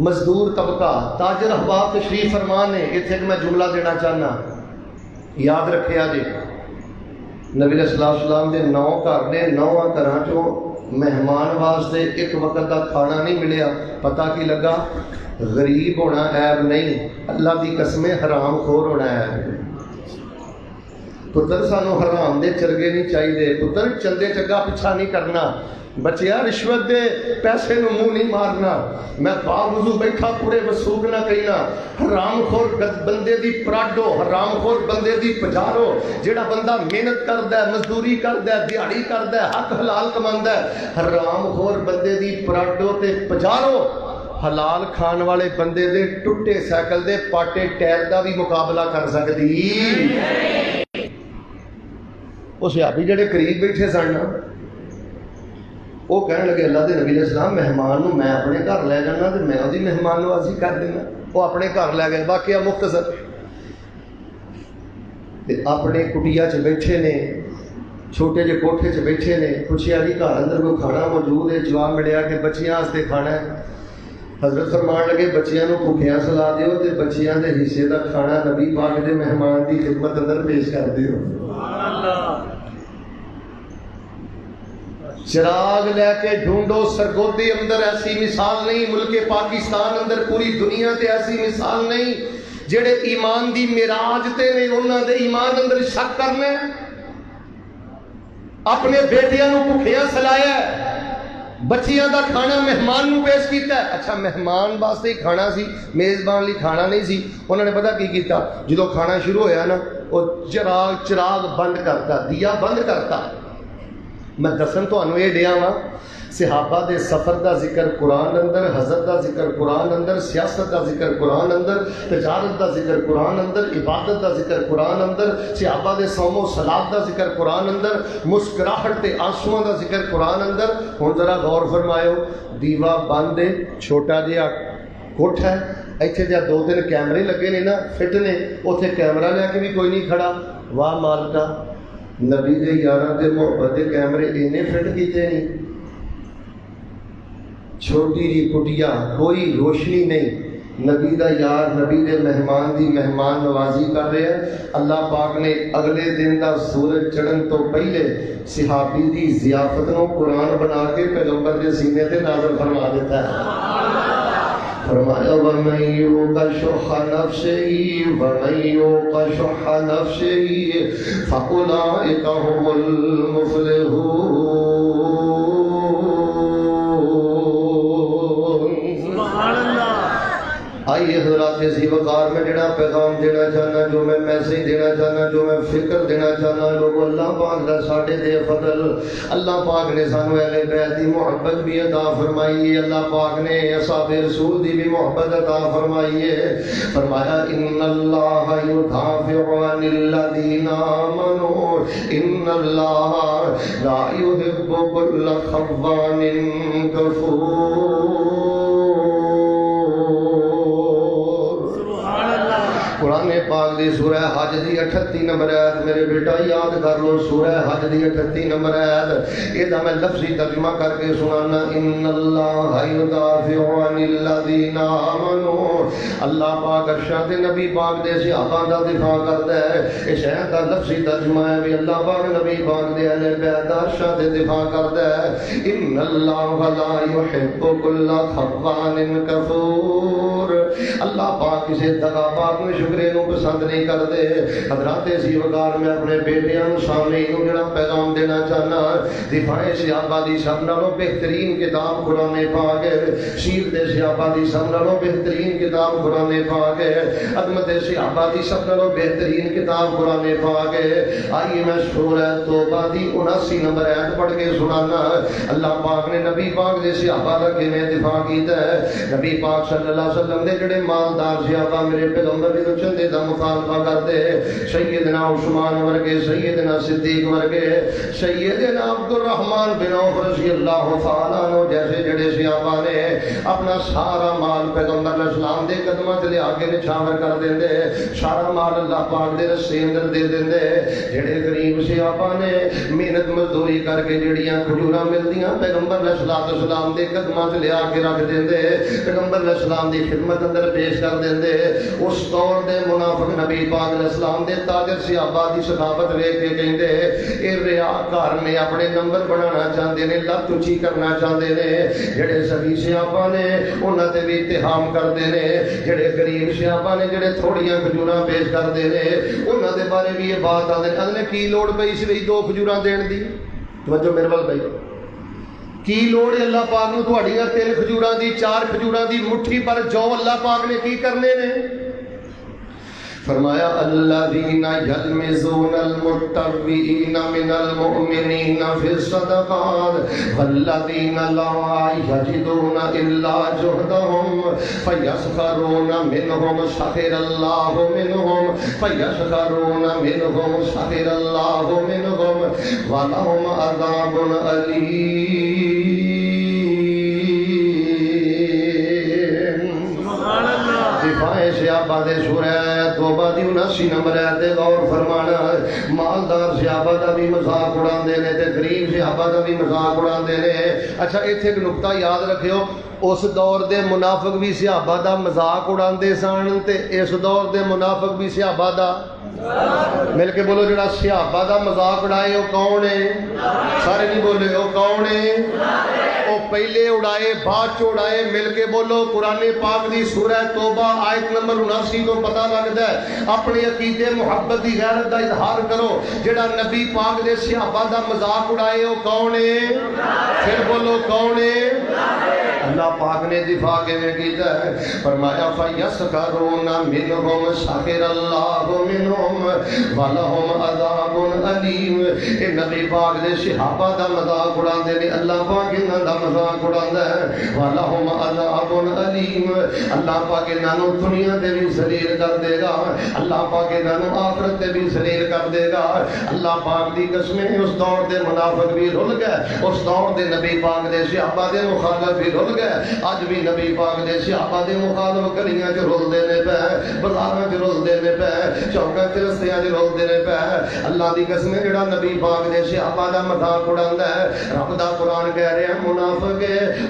مزدور طبقہ تاجر احباب تشریف فرما نے اتنے میں جملہ دینا چاہنا یاد رکھیا جی نبی علیہ السلام دے 9 گھر نے 9 گھراں چوں مہمان واسطے ایک وقت کا کھانا نہیں ملیا پتہ کی لگا غریب ہونا عیب نہیں اللہ دی قسمیں حرام خور ہونا عیب پتر سانو حرام دے چرگے نہیں چاہیے پتر چندے چگا پیچھا نہیں کرنا بچیا رشوت دے پیسے نو منہ نہیں مارنا میں باوضو بیٹھا پورے وسوق نہ کہنا حرام خور بندے دی پراڈو حرام خور بندے دی پجارو جیڑا بندہ محنت کردا ہے مزدوری کردا ہے دیہڑی کردا ہے حق حلال کماندا ہے حرام خور بندے دی پراڈو تے پجارو حلال کھان والے بندے دے ٹوٹے سائیکل دے پاٹے ٹائر دا بھی مقابلہ کر سکدی وہ صحابی جڑے قریب بیٹھے سن وہ کہنے لگے اللہ دے نبی علیہ السلام مہمان نو میں اپنے گھر لے جانا تو میں وہی مہمان نوازی کر دینا وہ اپنے گھر لے گئے واقعہ مختصر اپنے کٹیا چ بیٹھے نے چھوٹے جے کوٹھے چ بیٹھے نے پوچھیا جی گھر اندر کوئی کھانا موجود ہے جواب ملیا کہ بچیاں واسطے کھانا ہے حضرت فرمان لگے بچیاں نو بھوکیاں سلا دیو تے بچیاں دے حصے دا کھانا نبی پاک دے مہمان دی خدمت اندر پیش کر دیو چراغ لے کے ڈھونڈو سرگودے اندر ایسی مثال نہیں ملک پاکستان اندر پوری دنیا تے ایسی مثال نہیں جڑے ایمان دی معراج تے نے انہاں دے ایمان اندر شک کرنا اپنے بیٹیاں نو بھوکیاں سلایا بچیاں دا کھانا مہمان نو پیش کیتا ہے اچھا مہمان واسطے ہی کھانا سی میزبان لی کھانا نہیں سی انہوں نے پتہ کی کیتا جدو کھانا شروع ہویا نا وہ چراغ بند کرتا دیا بند کرتا میں دسن تو انو یہ ڈیا وا صحابہ دے سفر دا ذکر قرآن اندر حضرت دا ذکر قرآن اندر سیاست دا ذکر قرآن اندر تجارت دا ذکر قرآن اندر عبادت دا ذکر قرآن اندر صحابہ دے صوم و صلاۃ دا ذکر قرآن اندر مسکراہٹ تے آنسواں دا ذکر قرآن اندر ہن ذرا غور فرمایو دیوا بند ہے چھوٹا جہا کوٹھ ہے ایتھے جا 2-3 کیمرے لگے نے نا فٹ نے اوتھے کیمرہ لے کے بھی کوئی نہیں کھڑا واہ مالکا نبی دے یاراں دے محبت دے کیمرے اینے فٹ کیتے نہیں چھوٹی جی کٹیا کوئی روشنی نہیں نبی دا یار نبی دے مہمان دی مہمان نوازی کر رہے ہیں اللہ پاک نے اگلے دن دا سورج چڑھن تو پہلے صحابی دی ضیافت نو قرآن بنا کے پیغمبر دے سینے تے نازل فرما دیتا ہے فرمایا وَمَن يُوقَ شُحَّ نَفْسِهِ وَمَن يُوقَ شُحَّ نَفْسِهِ فَأُولَٰئِكَ هُمُ الْمُفْلِحُونَ آئیے حضرات اسی وقار میں جڑا پیغام دینا چاہنا جو میں میسیج دینا چاہنا جو میں فکر دینا چاہنا لوگوں اللہ پاک دا ساڑھے دے فضل اللہ پاک نے سانو اہل بیت دی محبت بھی عطا فرمائی اللہ پاک نے اصحاب رسول دی بھی محبت عطا فرمائی فرمایا ان اللہ یدافع عن الذین آمنوا ان اللہ لا يحب كل خوان کفور قرآن پاک دی سورہ حج دی 38 نمبر آیت میرے بیٹا یاد کر لو سورہ حج دی 38 نمبر آیت یہ میں لفظی ترجمہ کر کے سنانا ان اللہ یدافع عن الذین آمنوا اللہ پاک ارشاد نبی پاک دے صحابہ دا دفاع کرتا ہے اس آیت دا لفظی ترجمہ ہے بھی اللہ پاک نبی پاک دے اہل بیت دا ارشاد دفاع کرتا ہے ان اللہ لا يحب كل خوان کفور اللہ پاک کسی دغا پاک میں شکرے نو پسند نہیں کرتے حضرات اسی وقار میں اپنے بیٹیاں سامنے نو جڑا پیغام دینا چاہنا دفاع صحابہ دی سب نالوں بہترین کتاب قرآن پاک ہے سیرت صحابہ دی سب نالوں بہترین کتاب قرآن پاک ہے عظمت صحابہ دی سب نالوں بہترین کتاب قرآن پاک ہے آئیے میں سورہ توبہ دی 79 نمبر آیت پڑھ کے سنانا اللہ پاک نے نبی پاک دے صحابہ دا کیویں دفاع کیتا ہے نبی پاک صلی اللہ علیہ وسلم دے جڑے مالدار صحابہ میرے پیغمبر دے چندے دا مطالبہ کرتے سیدنا عثمان ورگے سیدنا صدیق ورگے سیدنا عبد الرحمن بن عوف رضی اللہ تعالیٰ عنہ جیسے جڑے صحابہ نے اپنا سارا مال پیغمبر علیہ السلام دے قدماں تے لیا کے نچھاور کر دیندے سارا مال اللہ پاک دے رستے اندر دے دیندے جڑے غریب صحابہ نے محنت مزدوری کر کے جڑیاں کھجوراں ملدیاں پیغمبر علیہ السلام دے قدماں تے لیا کے رکھ دیندے پیغمبر علیہ السلام دی خدمت اندر پیش کر دیندے اس دور دے منافق نبی پاک علیہ السلام دے تاجر صحابہ دی سخاوت ویکھ کے کہندے اے ریاکار نے اپنے نمبر بنانا چاہندے نے لت اونچی کرنا چاہندے نے جڑے سبھی صحابہ نے انہاں تے بھی اتہام کردے نے جڑے غریب صحابہ نے جڑے تھوڑیاں کھجوراں پیش کردے نے انہاں دے بارے بھی یہ بات آندے نے کی لوڑ پئی سی بھئی 2 کھجوراں دین دی توجہ میرے ول بھائی کی لوڑ ہے اللہ پاک نو تہاڈیاں 3 کھجوراں دی 4 کھجوراں دی مٹھی پر جو اللہ پاک نے کی کرنے نے فرمایا الذین یلمزون المتطوعین من المؤمنین فی الصدقات والذین لا یجدون الا جهدهم فیسخرون منهم سخر اللہ منهم فیسخرون منهم سخر اللہ منهم ولهم عذاب علیم دفاع صحابہ دے سورہ توبہ دی 79 نمبر آیت غور فرمانا مالدار صحابہ دا بھی مذاق اڑاندے نے تے غریب صحابہ دا بھی مذاق اڑاندے نے اچھا ایتھے ایک نقطہ یاد رکھیو اس دور دے منافق بھی صحابہ دا مذاق اڑاندے سن تے اس دور دے منافق بھی صحابہ دا مل کے بولو جڑا صحابہ دا مذاق اڑائے وہ کون ہے سارے نہیں بولے وہ کون ہے وہ پہلے اڑائے بعد چ اڑائے مل کے بولو قرآن پاک دی سورہ توبہ آیت نمبر 79 تو پتہ لگدا ہے اپنے عقیدے محبت دی غیرت دا اظہار کرو جڑا نبی پاک دے صحابہ دا مذاق اڑائے وہ کون ہے پھر بولو کون ہے اللہ پاک نے دفاع کے میں کیتا ہے فرمایا فَيَسْخَرُونَ مِنْهُمْ سَخِرَ اللَّهُ مِنْهُمْ وَلَهُمْ عَذَابٌ عَلِيمٌ اے نبی پاک دے صحابہ دا مذاق اڑاندے نے اللہ پاک انہاں دا مذاق اڑاندا ہے وَلَهُمْ عَذَابٌ عَلِيمٌ اللہ پاک انہاں نوں دنیا تے بھی ذلیل کر دے گا اللہ پاک انہاں نوں آخرت تے بھی ذلیل کر دے گا اللہ پاک دی قسمیں اس دور دے منافق بھی رل گئے اس دور دے نبی پاک دے صحابہ دے مخالف بھی رل گئے اج بھی نبی پاک دے صحابہ دے مخالف گلیاں چ رلدے نے پے بازاراں چ رلدے نے پے چوکاں چ رستیاں چ رلدے نے پے اللہ دی قسم جڑا نبی پاک دے صحابہ دا مذاق اڑاندا ہے رب دا قرآن کہہ رہا ہے منافق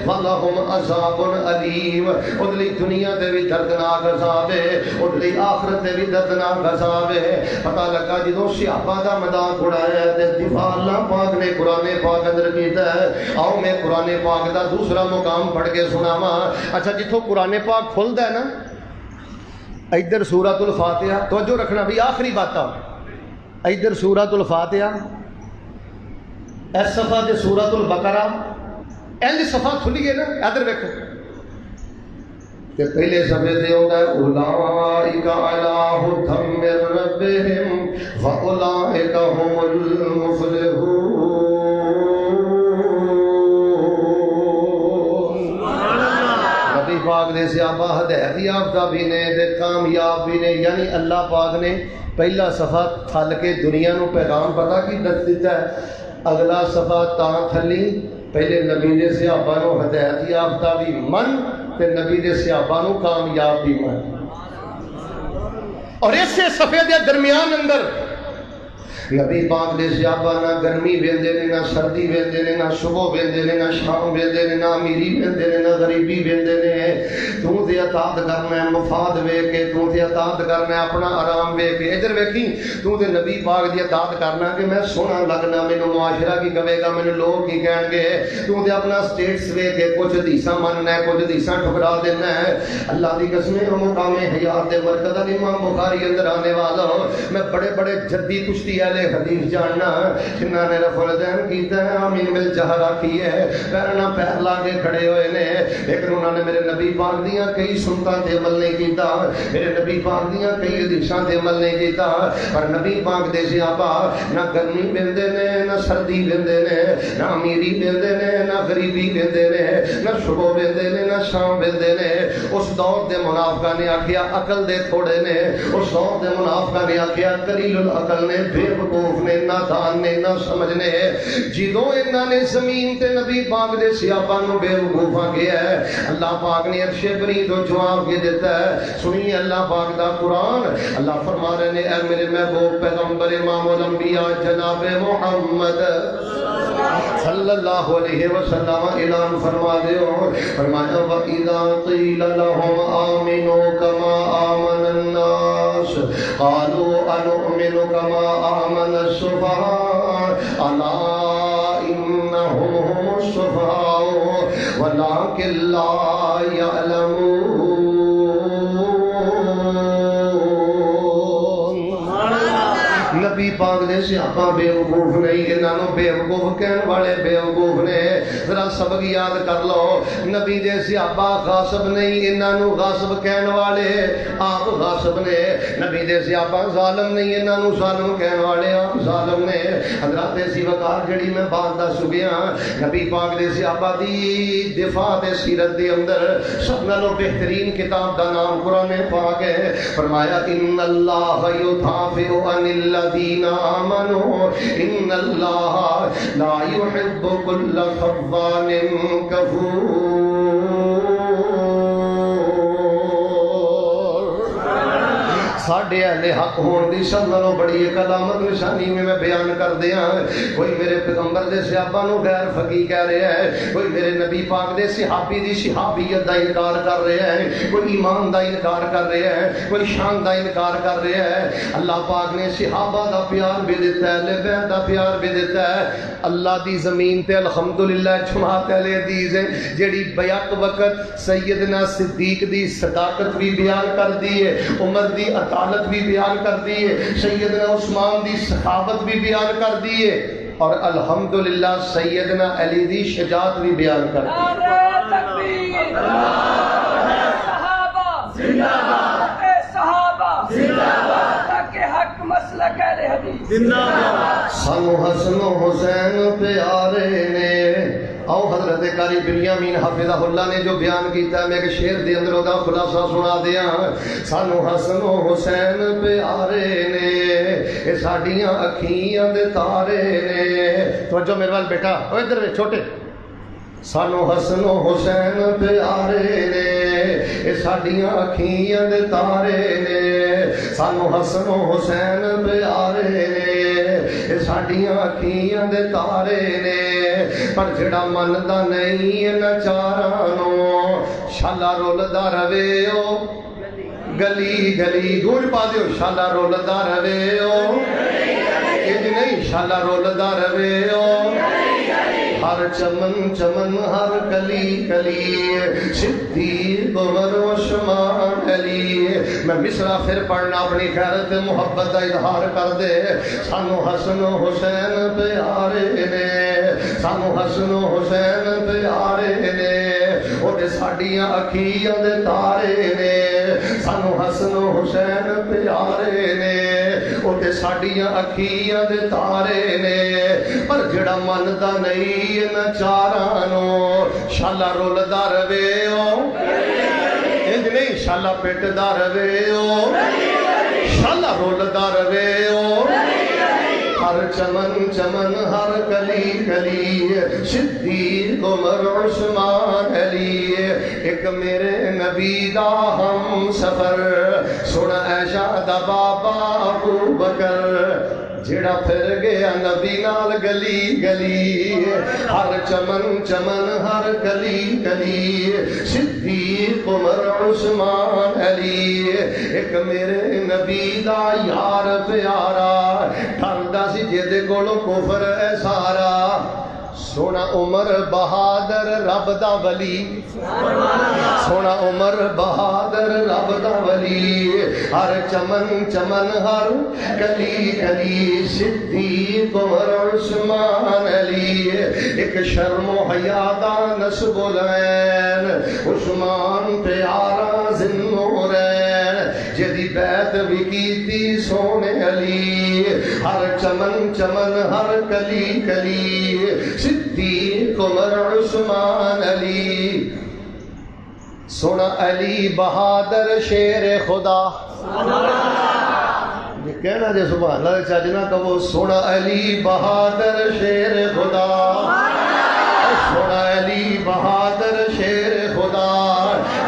ولہم عذاب علیم اگلی دنیا تے بھی دردناک عذاب ہے اگلی آخرت تے بھی دردناک عذاب ہے پتہ لگا جدوں صحابہ دا مذاق اڑایا تے دفاع اللہ پاک نے قرآن پاک اندر کیتا ہے آؤ میں قرآن پاک دا دوسرا مقام پڑھ کے سناواں اچھا جتھوں قرآن پاک کھلدا ہے نا ادھر سورۃ الفاتحہ توجہ رکھنا بھی آخری باتاں ادھر سورۃ الفاتحہ اس صفحہ تے سورۃ البقرہ اینج صفحہ کھلی ہے نا ادھر دیکھو کہ پہلے صفحے تے ہوندا ہے اولئک علی ھدی من ربہم واولئک ھم المفلحون پاک دے صحابہ ہدایت یافتہ بھی نے تے کامیاب بھی نے یعنی اللہ پاک نے پہلا صفحہ تھل کے دنیا نو پیغام پتہ کی دس دیتا ہے اگلا صفحہ تاں تھلی پہلے نبی دے صحابہ نو ہدایت یافتہ بھی من تے نبی دے صحابہ نو کامیاب بھی من اور اس سے صفحے دے درمیان اندر نبی پاک دے صحابہ نہ گرمی ویندے نے نہ سردی ویندے نے نہ صبح ویندے نے نہ شام ویندے نے نہ امیری ویندے نے نہ غریبی ویندے نے تو تے اطاعت کرنا ہے مفاد ویکھ کے تو تے اطاعت کرنا ہے اپنا آرام ویکھ کے ادھر ویکھی تو تے نبی پاک دی اطاعت کرنا کہ میں سونا لگنا مینوں معاشرہ کی کہے گا مینوں لوگ کی کہن گے تو تے اپنا سٹیٹس ویکھ کے کچھ حدیثاں مننا ہے کچھ حدیثاں ٹھکرا دینا ہے اللہ دی قسم مقام حیات دے مرکز امام بخاری اندر آنے والا میں بڑے بڑے جدی کشتی والے اہل حدیث جاننا جنہاں نے رفع الدین کیتا ہے آمین مل جہرا کی ہے پیرنا پیر لا کے کھڑے ہوئے نے لیکن انہوں نے میرے نبی پاک دیاں کئی سنتاں تے عمل نہیں کیتا میرے نبی پاک دیاں کئی حدیثاں تے عمل نہیں کیتا پر نبی پاک دے صحابہ نہ گرمی ویندے نے نہ سردی ویندے نے نہ امیری ویندے نے نہ غریبی ویندے نے نہ صبح ویندے نے نہ شام ویندے نے اس دور دے منافقاں نے آکھیا عقل دے تھوڑے نے اس دور دے منافقاں نے آکھیا قلیل العقل نے بے وقوف نے نادان نے نہ سمجھنے جدوں انہاں نے زمین تے نبی پاک دے صحابہ نو بے وقوف آکھیا ہے اللہ پاک نے عرش بری تو جواب کے دیتا ہے سنیے اللہ پاک دا قرآن اللہ فرما رہے نے اے میرے محبوب پیغمبر امام الانبیاء جناب محمد صلی اللہ علیہ وسلم اعلان فرما دیو فرمایا وَإِذَا قِيلَ لَهُمْ آمِنُوا كَمَا آمَنَ النَّاسُ قَالُوا أَنُؤْمِنُ كَمَا آمَنَ السُّفَهَاءُ أَلَا إِنَّهُمْ هُمُ السُّفَهَاءُ وَلَكِنْ لَا يَعْلَمُونَ نبی پاک نے صحابہ بے وقوف نہیں انہاں نو بے وقوف کہن والے بے وقوف نے ذرا سبق یاد کر لو نبی دے صحابہ غاصب نہیں انہاں نو غاصب کہن والے آپ غاصب نے نبی دے صحابہ ظالم نہیں انہاں نو ظالم کہن والے آپ ظالم نے حضرات سی وقار جڑی میں بات دس گیا نبی پاک دے صحابہ دی دفاع تے سیرت دے اندر سب نالوں بہترین کتاب دا نام قرآن پاک ہے فرمایا ان اللہ یدافع عن الذین آمنوا ان اللہ لا يحب كل خوان کفور ساڑھے اہل حق ہون دی سب نالوں بڑی ایک علامت نشانی میں بیان کر دیا کوئی میرے پیغمبر دے صحابہ نو غیر فقی کہہ رہے ہیں کوئی میرے نبی پاک دے صحابی دی صحابیت دا انکار کر رہے ہیں کوئی ایمان دا انکار کر رہے ہیں کوئی شان دا انکار کر رہے ہیں اللہ پاک نے صحابہ دا پیار بھی دیتا ہے اہل بیت دا پیار بھی دیتا ہے اللہ دی زمین تے الحمدللہ جماعت اہل حدیث ہے جیڑی بیک وقت سیدنا صدیق دی صداقت بھی بیان کر دی ہے عمر دی عدالت بھی بیان کر دی ہے سیدنا عثمان دی سخاوت بھی بیان کر دی ہے اور الحمدللہ سیدنا علی دی شجاعت بھی بیان کر دی ہے نعرہ تکبیر صحابہ زندہ باد صحابہ زندہ باد تاکہ حق مسلک اہل حدیث زندہ باد سانو حسن و حسین پیارے نے آؤ حضرت قاری بنیامین حافظہ اللہ نے جو بیان کیتا ہے میں ایک شعر دے اندر دا خلاصہ سنا دیا سانو حسن و حسین پیارے نے اے ساڈیاں اکھیاں دے تارے نے توجہ میرے وال بیٹا او ادھر وے چھوٹے سانو حسن و حسین پیارے نے اے ساڈیاں اکھیاں دے تارے نے سانو حسن و حسین پیارے نے اے ساڈیاں اکھیاں دے تارے نے پر جڑا مندا نہیں انہاں چاراں نو شالا رولدا رہے او گلی گلی گول پا دیو شالا رولدا رہے او اج نہیں شالا رولدا رہے او ہر چمن چمن ہر کلی کلی صدیق عمر عثمان علی میں مصرع پھر پڑھنا اپنی غیرت محبت کا اظہار کر دے سانو حسن و حسین پیارے نے سانو حسن و حسین پیارے نے وہ ساڈیاں اکھیاں دے تارے نے سانو حسن و حسین پیارے نے وہ ساڈیاں اکھیاں دے تارے نے پر جڑا مندا نہیں ان چاراں نو شالا رولدا رہے او انج نہیں شالا پٹدا رہے او شالا رولدا رہے او ہر چمن چمن ہر کلی کلی صدیق عمر عثمان علی ایک میرے نبی دا ہم سفر سن عائشہ دا بابا ابو بکر جڑا پھر گیا نبی نال گلی گلی ہر چمن چمن ہر کلی کلی صدیق عمر عثمان علی ایک میرے نبی دا یار پیارا ٹھنڈا سی جے دے کولوں کفر ہے سارا سونا عمر بہادر رب دا ولی سونا عمر بہادر رب دا ولی ہر چمن چمن ہر کلی کلی صدیق عمر عثمان علی ایک شرم و حیا دا نسب العین عثمان پیارا ذوالنورین جدی بیعت بھی کیتی سونے علی ہر چمن چمن ہر کلی کلی صدیق عمر عثمان علی سونا علی بہادر شیر خدا یہ کہنا جے سبحان اللہ چاچنا کہو سونا علی بہادر شیر خدا سونا علی بہادر شیر خدا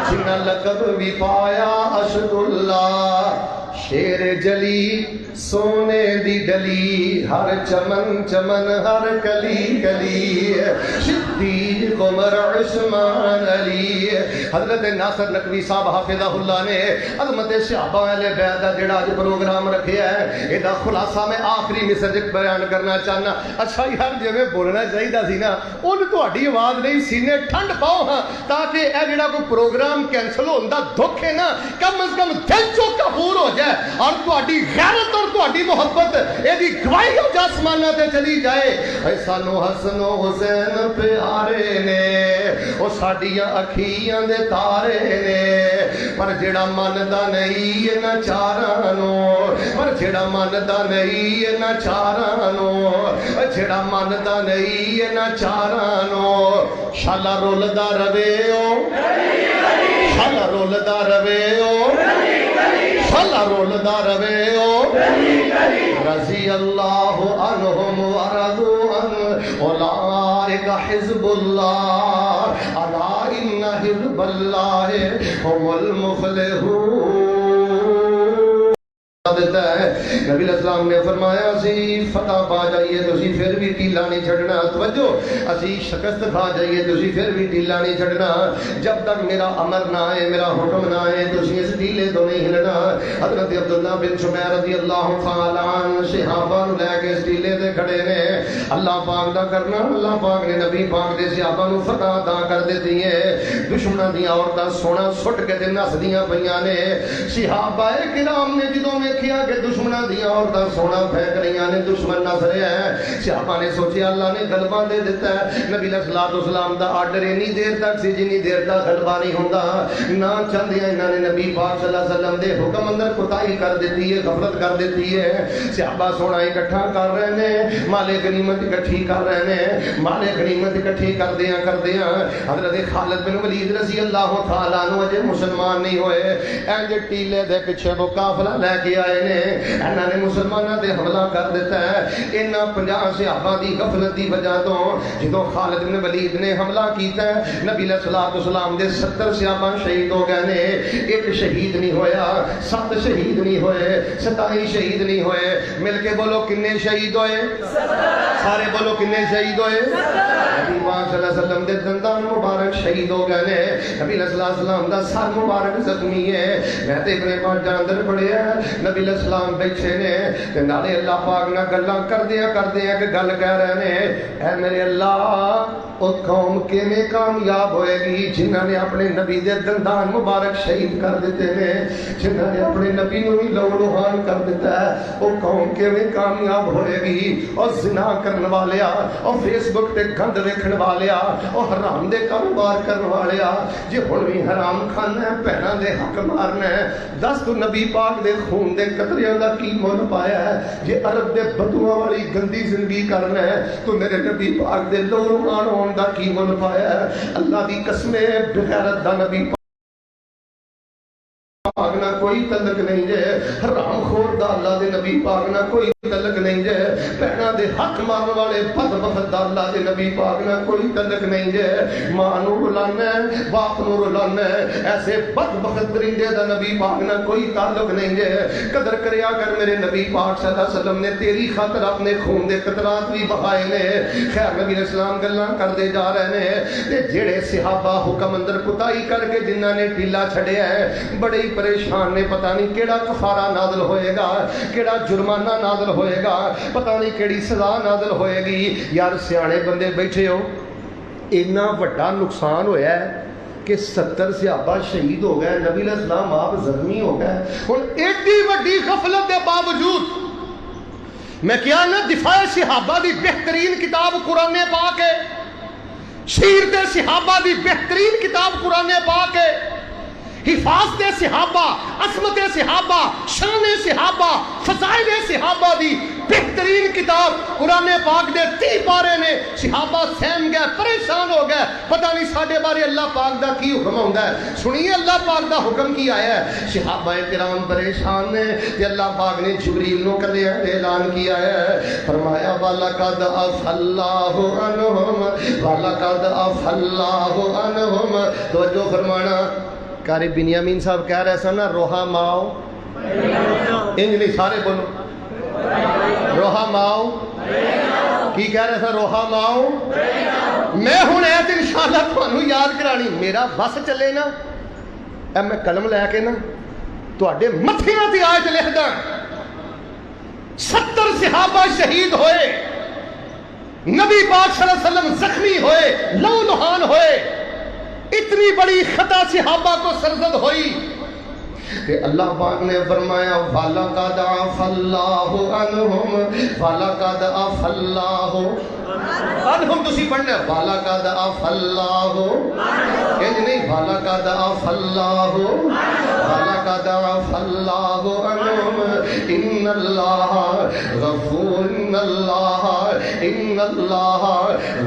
جنہ لقب بھی پایا اسد اللہ شیر جلی سونے دی ڈلی ہر چمن چمن ہر کلی کلی صدیق عمر عثمان علی حضرت ناصر نقوی صاحب حافظہ اللہ نے عظمت صحابہ اہل بیت دا جڑا اج پروگرام رکھیا ہے ایدا خلاصہ میں آخری مصر بیان کرنا چاہنا اچھا یار جویں بولنا چاہیدا سی نا اون تہاڈی آواز نہیں سینے ٹھنڈ پاؤ ہاں تاکہ اے جڑا کوئی پروگرام کینسل ہوندا دکھ ہے نا کم از کم دل چوں کفور ہو جائے اور تہاڈی غیرت اور تہاڈی محبت ایدی گواہی ہو جا آسماناں تے چلی جائے اے سانو حسن و حسین پیارے نے او ساڈیاں اکھیاں دے تارے نے پر جڑا مندا نہیں انہاں چاراں نو پر جڑا مندا نہیں انہاں چاراں نو جڑا مندا نہیں انہاں چاراں نو شالا رولدا رہے او شالا رولدا رہے او شالا رولدا رہے او رضی اللہ عنہم ورضوا عنہ اولئک حزب اللہ الا ان حزب اللہ هم المفلحون دیتا ہے نبی علیہ السلام نے فرمایا اسی فتح پا جائیے تو اسی پھر بھی ٹیلا نہیں چھڑنا توجہ اسی شکست پا جائیے تو اسی پھر بھی ٹیلا نہیں چھڑنا جب تک میرا امر نہ آئے میرا حکم نہ آئے تو اسی اس ٹیلے تو نہیں ہلنا حضرت عبداللہ بن شبیر رضی اللہ تعالیٰ عنہ صحابہ لے کے اس ٹیلے تے کھڑے نے اللہ پاک دا کرنا اللہ پاک نے نبی پاک دے صحابہ نو فتح عطا کر دیتی ہے دشمناں دی عورتاں سونا سٹ کے تے نسدیاں پیاں نے صحابہ کرام نے جدوں کیا کہ دشمناں دیا عورتاں سونا پھینک رہی نے دشمن نس رہے ہیں صحابہ نے سوچیا اللہ نے غلبہ دے دیتا ہے نبی علیہ السلام دا آرڈر انی دیر تک سی جنی دیر تک غلبہ نہیں ہوندا نہ چاہندیاں انہاں نے نبی پاک صلی اللہ علیہ وسلم دے حکم اندر کوتاہی کر دیتی ہے غفلت کر دیتی ہے صحابہ سونا اکٹھا کر رہے ہیں مال غنیمت اکٹھی کر رہے ہیں مال غنیمت اکٹھی کردیاں حضرت خالد بن ولید رضی اللہ تعالیٰ عنہ اجے مسلمان نہیں ہوئے اینج ٹیلے دے پیچھے وہ قافلہ لے کے آئے نے انہاں نے مسلمانوں تے حملہ کر دیتا ہے انہاں 50 صحابہ دی غفلت دی وجہ تو جدوں خالد بن ولید نے حملہ کیتا ہے نبی علیہ السلام دے 70 صحابہ شہید ہو گئے نے ایک شہید نہیں ہویا 7 شہید نہیں ہوئے 27 شہید نہیں ہوئے مل کے بولو کنے شہید ہوئے سارے بولو کنے شہید ہوئے نبی پاک صلی اللہ علیہ وسلم دے دندان مبارک شہید ہو گئے نے نبی علیہ السلام دا سر مبارک زخمی ہے میں تے ابن پاک جاندر پڑے ہیں نبی علیہ السلام بیٹھے نے تے نالے اللہ پاک نہ گلاں کردیاں کہ گل کہہ رہے نے اے میرے اللہ او قوم کیویں کامیاب ہوئے گی جنہاں نے اپنے نبی دے دندان مبارک شہید کر دیتے ہیں جنہاں نے اپنے نبی نو ہی لہو لہان کر دیتا ہے او قوم کیویں کامیاب ہوئے گی اور زنا کرن والیا اور فیس بک تے گند ویکھن والیا اور حرام دے کاروبار کرن والیا جے ہن وی حرام کھانا ہے بہناں دے حق مارنا ہے دس تو نبی پاک دے خون دے قطریاں دا کی مول پایا ہے جے عرب دے بدواں والی گندی زندگی کرنا ہے تو میرے نبی پاک دے لہو لہان ہون دا کی مول پایا ہے اللہ دی قسم بغیرت دا نبی پاک نہ کوئی تعلق نہیں جے حرام خور دا اللہ دے نبی پاک نہ کوئی تعلق نہیں جے بہناں دے حق مارن والے بدبخت دا اللہ دے نبی پاک نہ کوئی تعلق نہیں جے ماں نو رلانا ہے باپ نو رلانا ہے ایسے بدبخت درندے دا نبی پاک نہ کوئی تعلق نہیں جے قدر کریا کر میرے نبی پاک صلی اللہ علیہ وسلم نے تیری خاطر اپنے خون دے قطرات بھی بہائے نے خیر نبی علیہ السلام گلاں کردے جا رہے نے تے جڑے صحابہ حکم اندر کوتاہی کر کے جنہاں نے ٹیلا چھڑیا ہے بڑے پریشان نے پتہ نہیں کیڑا کفارہ نازل ہوئے گا کیڑا جرمانہ نازل ہوئے ہوئے گا, پتہ نہیں کیڑی سزا نازل ہوئے گی. یار سیانے بندے بیٹھے ہو, اتنا بڑا نقصان ہویا ہے کہ 70 صحابہ شہید ہو گئے, نبی علیہ السلام آپ زخمی ہو گئے. ہن ایڈی وڈی غفلت کے باوجود میں کیا نا دفاع صحابہ دی بہترین کتاب قرآن پاک ہے, سیرت صحابہ دی بہترین کتاب قرآن پاک ہے, حفاظت صحابہ, عظمت صحابہ, شان صحابہ, فضائل صحابہ دی بہترین کتاب قرآن پاک دے 30 پارے نے. صحابہ سہم گئے, پریشان ہو گئے, پتہ نہیں ساڈے بارے اللہ پاک دا کی حکم ہوندا ہے. سنیے اللہ پاک دا حکم کی آیا ہے. صحابہ کرام پریشان نے کہ اللہ پاک نے جبریل نو کدے اعلان کیا ہے, فرمایا وَلَقَدْ عَفَا اللَّهُ عَنْهُمْ وَلَقَدْ عَفَا اللَّهُ عَنْهُمْ. توجہ فرمانا, قاری بنیامین صاحب کہہ رہے سن نا روحا ماؤ, انج نہیں سارے بولو روحا ماؤ, کی کہہ رہے سن روحا ماؤ. میں ہوں ایت انشاءاللہ تھانوں یاد کرانی, میرا بس چلے نا اے میں قلم لے کے نا تواڈے متھیاں تے آیت لکھ داں. 70 صحابہ شہید ہوئے, نبی پاک صلی اللہ علیہ وسلم زخمی ہوئے, لو لہان ہوئے, اتنی بڑی خطا صحابہ کو سرزد ہوئی کہ اللہ پاک نے فرمایا وَلَقَدْ عَفَا اللَّهُ عَنْهُمْ وَلَقَدْ عَفَا اللَّهُ عَنْهُمْ. تسی پڑھنا وَلَقَدْ عَفَا اللَّهُ, کہ نہیں وَلَقَدْ عَفَا اللَّهُ وَلَقَدْ عَفَا اللَّهُ عَنْهُمْ إِنَّ اللَّهَ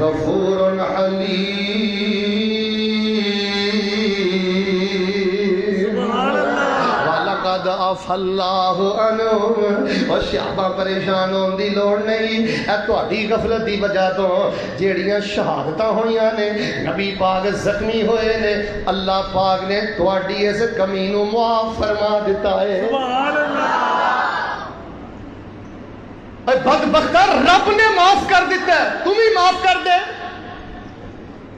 غَفُورٌ حَلِيمٌ. وَلَقَدْ عَفَا اللَّهُ عَنْهُمْ. اور صحابہ پریشان ہون دی لوڑ نہیں, اے تہاڈی غفلت دی وجہ تو جیڑیاں شہادتاں ہوئیاں نے, نبی پاک زخمی ہوئے نے, اللہ پاک نے تہاڈی اس کمی نو معاف فرما دیتا ہے. سبحان اللہ. اے بدبختہ رب نے معاف کر دیتا ہے, تم ہی معاف کر دے.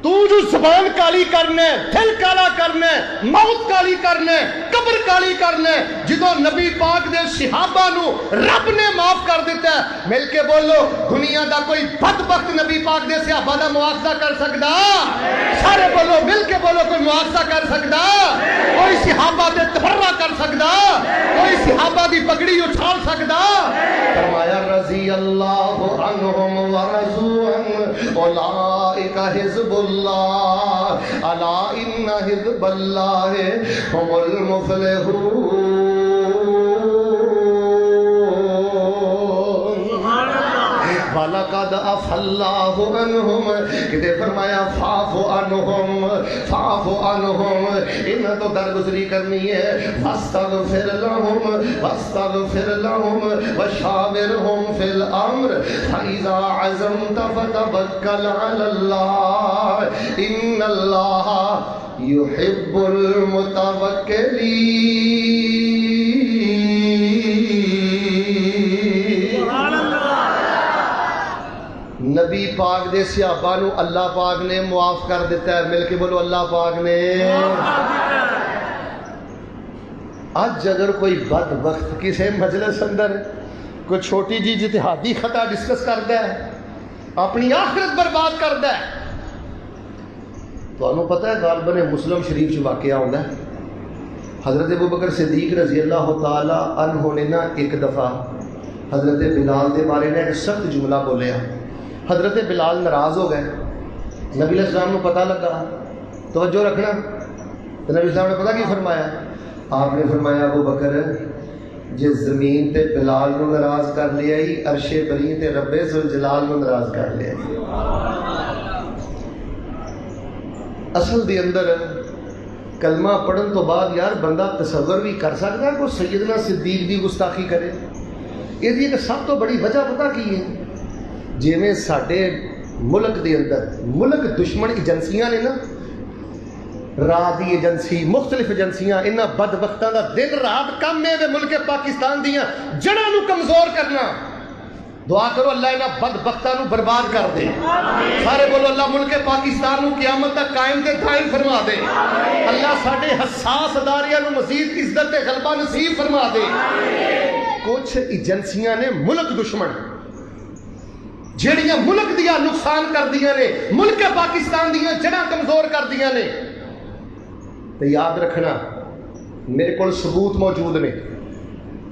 تو جو زبان کالی کرنے, دل کالا کرنے, موت کالی کرنے, قبر کالی کرنے, جدو نبی پاک دے صحابہ نو رب نے معاف کر دیتا ہے. مل کے بولو دنیا دا کوئی بدبخت نبی پاک دے صحابہ دا مواخذہ کر سکدا؟ سارے بولو, مل کے بولو, کوئی مواخذہ کر سکدا؟ کوئی صحابہ دے تبرہ کر سکدا؟ کوئی صحابہ دی پگڑی اچھال سکدا؟ فرمایا رضی اللہ عنہم ورضوا عنہ اولئک حزب اللہ الا ان حزب اللہ هم المفلحون. وَلَقَدْ عَفَا اللَّهُ عَنْهُمْ, کہتے فرمایا فَاعْفُ عَنْهُمْ فَاعْفُ عَنْهُمْ. انہیں تو درگزری کرنی ہے. وَاسْتَغْفِرْ لَهُمْ وَاسْتَغْفِرْ لَهُمْ وَشَاوِرْهُمْ فِي الْأَمْرِ فَإِذَا عَزَمْتَ فَتَوَكَّلْ عَلَى اللَّهِ إِنَّ اللَّهَ يُحِبُّ الْمُتَوَكِّلِينَ. نبی پاک دے صحابہ نو اللہ پاک نے معاف کر دیتا ہے. مل کے بولو اللہ پاک نے. آج اگر کوئی بدبخت کسی مجلس اندر کوئی چھوٹی جی اجتہادی خطا ڈسکس کرتا ہے, اپنی آخرت برباد کرتا ہے. تو انہوں پتہ ہے غالباً مسلم شریف جو واقعہ ہوتا ہے, حضرت ابوبکر صدیق رضی اللہ تعالی عنہ نے نا ایک دفعہ حضرت بلال دے بارے نے ایک سخت جملہ بولیا. حضرت بلال ناراض ہو گئے, نبی علیہ السلام کو پتہ لگا. توجہ رکھنا, تو نبی السلام نے پتہ کی فرمایا؟ آپ نے فرمایا ابو بکر جس زمین تے بلال نو ناراض کر لیا ہی, عرش بری تے رب ذوالجلال نو ناراض کر لیا ہی. اصل دی اندر کلمہ پڑھن تو بعد یار بندہ تصور بھی کر سکتا ہے کوئی سیدنا صدیق دی گستاخی کرے. یہ دی سب تو بڑی وجہ پتہ کی ہے, جیویں ساڈے ملک دے اندر ملک دشمن ایجنسیاں نے نا, راہ دی ایجنسی, مختلف ایجنسیاں, انہاں بدبختاں دا دن رات کم ہے دے ملک پاکستان دیاں جڑاں نو کمزور کرنا. دعا کرو اللہ انہاں بدبختاں نو برباد کر دے. سارے بولو اللہ ملک پاکستان نو قیامت تک قائم تے دائم فرما دے. اللہ ساڈے حساس اداریاں نو مزید عزت تے غلبہ نصیب فرما دے. کوئی کچھ ایجنسیاں نے ملک دشمن جہڑیاں ملک دیا نقصان کر دیا نے، ملک پاکستان دیا جڑاں کمزور کر دیا نے، تو یاد رکھنا میرے کو ثبوت موجود نے،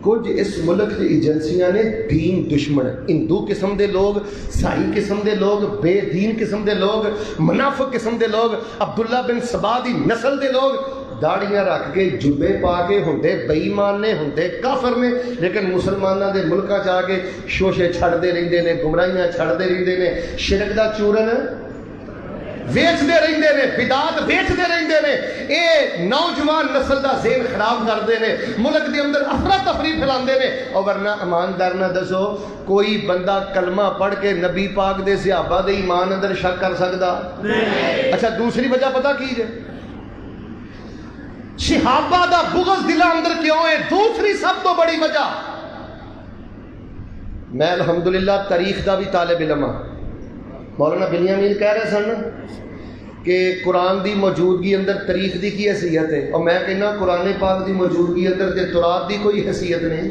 کچھ اس ملک کی ایجنسیاں نے دین دشمن، ہندو قسم دے لوگ، سائی قسم دے لوگ، بے دین قسم دے لوگ، منافق قسم دے لوگ، عبداللہ بن سبا دی نسل دے لوگ داڑیاں رکھ کے جبے پا کے ہوندے بے ایمان نے، ہوندے کافر نے، لیکن مسلمانوں دے ملکاں چ آ کے شوشے چھڑتے رہندے نے، گمراہیاں چھڑتے رہندے نے، شرک دا چورن ویچتے رہندے نے، بدعات ویچتے رہندے نے، اے نوجوان نسل دا ذہن خراب کرتے نے، ملک دے اندر افراتفری پھیلاندے نے۔ اور ورنہ ایماندار نہ دسو کوئی بندہ کلمہ پڑھ کے نبی پاک دے صحابہ دے ایمان اندر شک کر سکدا؟ اچھا دوسری وجہ پتہ کی جے؟ صحابہ دا بغض دل اندر کیوں ہے؟ دوسری سب تو بڑی وجہ، میں الحمدللہ تاریخ دا بھی طالب علم ہاں، مولانا بنیامین کہہ رہے سن کہ قرآن دی موجودگی اندر تاریخ دی کی حیثیت ہے، اور میں کہنا قرآن پاک دی موجودگی اندر تے تورات دی کوئی حیثیت نہیں،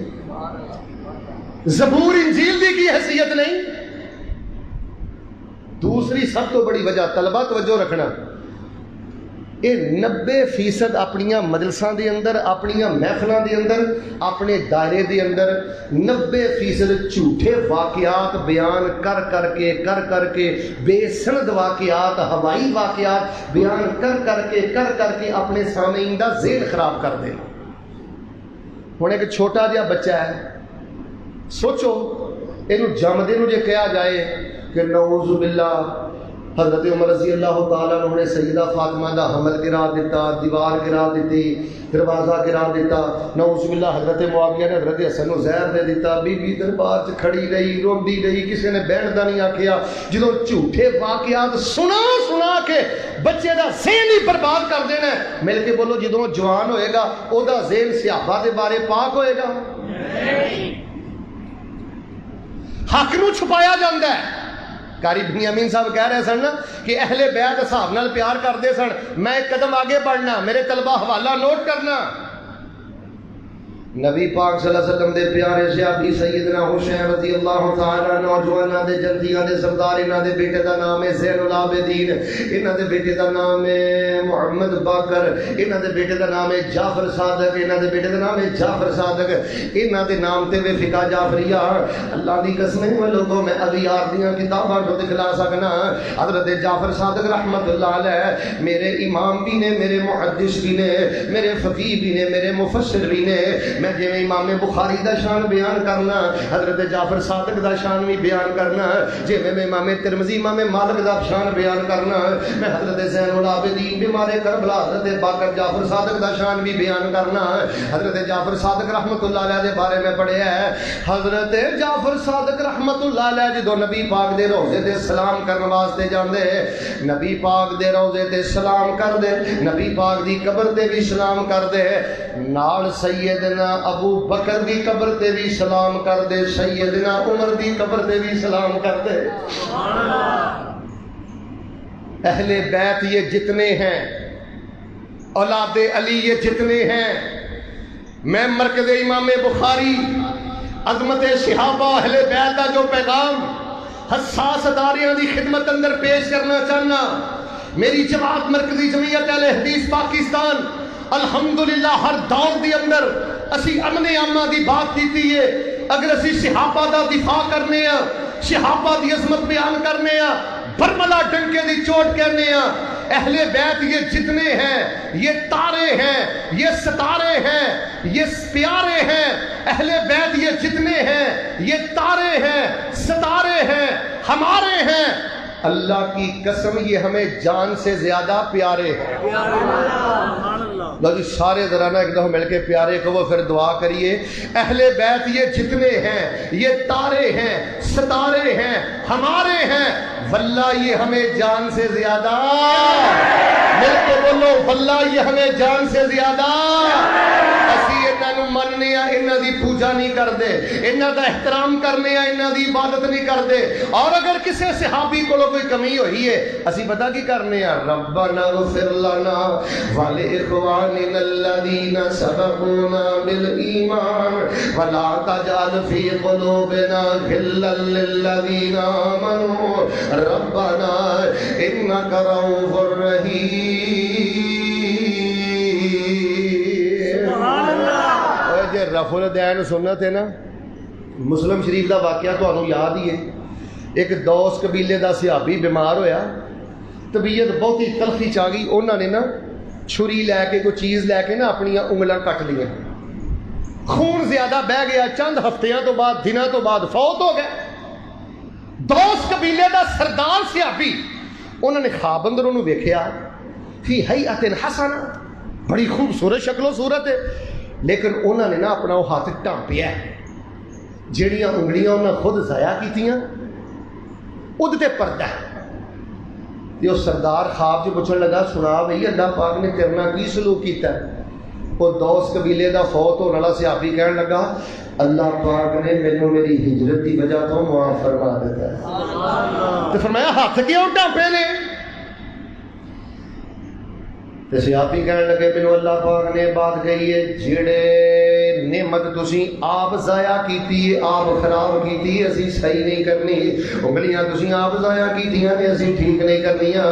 زبور انجیل دی کی حیثیت نہیں۔ دوسری سب تو بڑی وجہ، طلبہ توجہ رکھنا، یہ 90% اپنیاں مجلساں دے اندر، اپنیاں محفلاں دے اندر، اپنے دائرے دے اندر 90% جھوٹے واقعات بیان کر کر کے بے سند واقعات، ہوائی واقعات بیان کر کے اپنے سامعین دا ذہن خراب کر دے۔ ہن ایک چھوٹا جہا بچہ ہے، سوچو اینو جمدے نو جے کہا جائے کہ نعوذ باللہ حضرت عمر رضی اللہ تعالیٰ عنہ نے سیدہ فاطمہ دا حمل گرا دیتا، دیوار گرا دیتی، دروازہ گرا دیتا، نعوذ باللہ حضرت معاویہ نے حضرت حسن نو زہر دے دیتا، بی بی دربار چ کھڑی رہی، روندی رہی، کسی نے بہن دا نہیں آکھیا۔ جدوں جھوٹے واقعات سنا کے بچے دا ذہن ہی برباد کر دینا ہے، مل کے بولو جدوں جوان ہوئے گا او دا ذہن صحابہ دے بارے پاک ہوئے گا؟ حق نو چھپایا جاندہ ہے۔ قاری بنیامین صاحب کہہ رہے سن کہ اہل بیت صاحب نال پیار کردے سن، میں ایک قدم آگے بڑھنا، میرے طلبہ حوالہ نوٹ کرنا، نبی پاک صلی اللہ علیہ وسلم دے پیارے صحابی سیدنا حسین رضی اللہ تعالیٰ نوجواناں دے جنتیاں دے سردار، انہاں دے بیٹے دا نام ہے زین العابدین، انہاں دے بیٹے دا نام ہے محمد باقر، انہاں دے بیٹے دا نام ہے جعفر صادق، انہاں دے بیٹے دا نام ہے جعفر صادق، انہاں دے نام تے وے فقہ جعفریہ۔ اللہ دی قسم ہے لوگوں میں اغیار دیاں کتاباں کو دکھلا سکنا، حضرت جعفر صادق رحمت اللہ علیہ میرے امام بھی نے، میرے محدث بھی نے، میرے فقیہ بھی نے، میرے مفسر بھی نے۔ میں جی امام بخاری دا شان بیان کرنا، حضرت جعفر صادق دا شان بھی بیان کرنا، جی میں امام ترمذی امام مالک دا شان بیان کرنا، میں حضرت زین العابدین بیمار کربلا حضرت باقر جعفر صادق دا شان بھی بیان کرنا۔ حضرت جعفر صادق رحمت اللہ علیہ دے بارے میں پڑھیا ہے، حضرت جعفر صادق رحمت اللہ علیہ جدو نبی پاک دے روزے تے سلام کرنے واسطے جاندے، نبی پاک دے روزے تے سلام کر دے، نبی پاک دی قبر تے بھی سلام کر دے، نال سیدنا ابو بکر دی قبر تے بھی سلام کر دے، سیدنا عمر دی قبر تے بھی سلام کر دے۔ اہل بیت یہ جتنے ہیں، اولاد علی یہ جتنے ہیں، میں مرکز امام بخاری عظمت صحابہ اہل بیت کا جو پیغام حساس اداریاں دی خدمت اندر پیش کرنا چاہنا، میری جماعت مرکزی جمعیت اہل حدیث پاکستان الحمدللہ ہر دور دی اندر اسی امن عامہ دی بات کیتی ہے۔ اگر اسی صحابہ دا دفاع کرنے ہیں، صحابہ دی عظمت بیان کرنے ہیں، برملا ڈنکے دی چوٹ کرنے ہیں، اہل بیت یہ جتنے ہیں، یہ تارے ہیں، یہ ستارے ہیں، یہ پیارے ہیں، اہل بیت یہ جتنے ہیں، یہ تارے ہیں، ستارے ہیں، ہمارے ہیں، اللہ کی قسم یہ ہمیں جان سے زیادہ پیارے ہیں۔ لو جی سارے ذرا نا ایک دفعہ مل کے پیارے کو پھر دعا کریے۔ اہل بیت یہ جتنے ہیں، یہ تارے ہیں، ستارے ہیں، ہمارے ہیں، واللہ یہ ہمیں جان سے زیادہ، مل کے بولو واللہ یہ ہمیں جان سے زیادہ، اسی انہاں نوں من مننے انہاں دی پوجا نہیں کردے، انہاں دا احترام کرنے انہاں دی عبادت نہیں کردے، اور اگر کسی صحابی کو کوئی کمی ہوئی ہے اسی پتہ کی کرنے ہیں، ربنا اغفر لنا ولإخواننا الذين سبقونا بالإيمان ولا تجعل في قلوبنا غلا للذين آمنوا ربنا إنك رؤوف رحيم۔ جے رفع الدین سنت ہے نا، مسلم شریف دا واقعہ تانوں یاد ہی ہے، ایک دوس قبیلے دا صحابی بیمار ہویا، طبیعت بہت ہی تلخی چاہ گئی، انہوں نے نا چھری لے کے کوئی چیز لے کے نا اپنی انگلاں کٹ لیا، خون زیادہ بہ گیا، چند ہفتیاں تو بعد دنوں تو بعد فوت ہو گئے۔ دوس قبیلے دا سردار صحابی انہوں نے خواب اندر انہوں ویکھیا فی حیئۃ حسنہ، بڑی خوبصورت شکل و صورت ہے، لیکن انہوں نے نا اپنا وہ ہاتھ ٹانپیا، جہڑیاں انگلیاں انہوں نے خود ضائع کیتیاں ادھتے پردہ ہے۔ یہ سردار خواب جو پوچھنے لگا، سنا بھئی اللہ پاک نے کرنا کی سلوک کیتا ہے؟ وہ دوس قبیلے دا فوت ہونے والا صحابی کہنے لگا، اللہ پاک نے مینوں میری ہجرت کی وجہ تو معاف فرما دیتا ہے۔ تو فرمایا ہاتھ کیوں ٹانپے نے؟ تو صحابی کہنے لگے مینوں اللہ پاک نے بات کہی ہے، جڑے نعمت تسی آپ ضائع کیتی ہے، آپ خراب کیتی ہے، اسی صحیح نہیں کرنی، انگلیاں تسی آپ ضائع کیتیاں نے اسی ٹھیک نہیں کرنیاں۔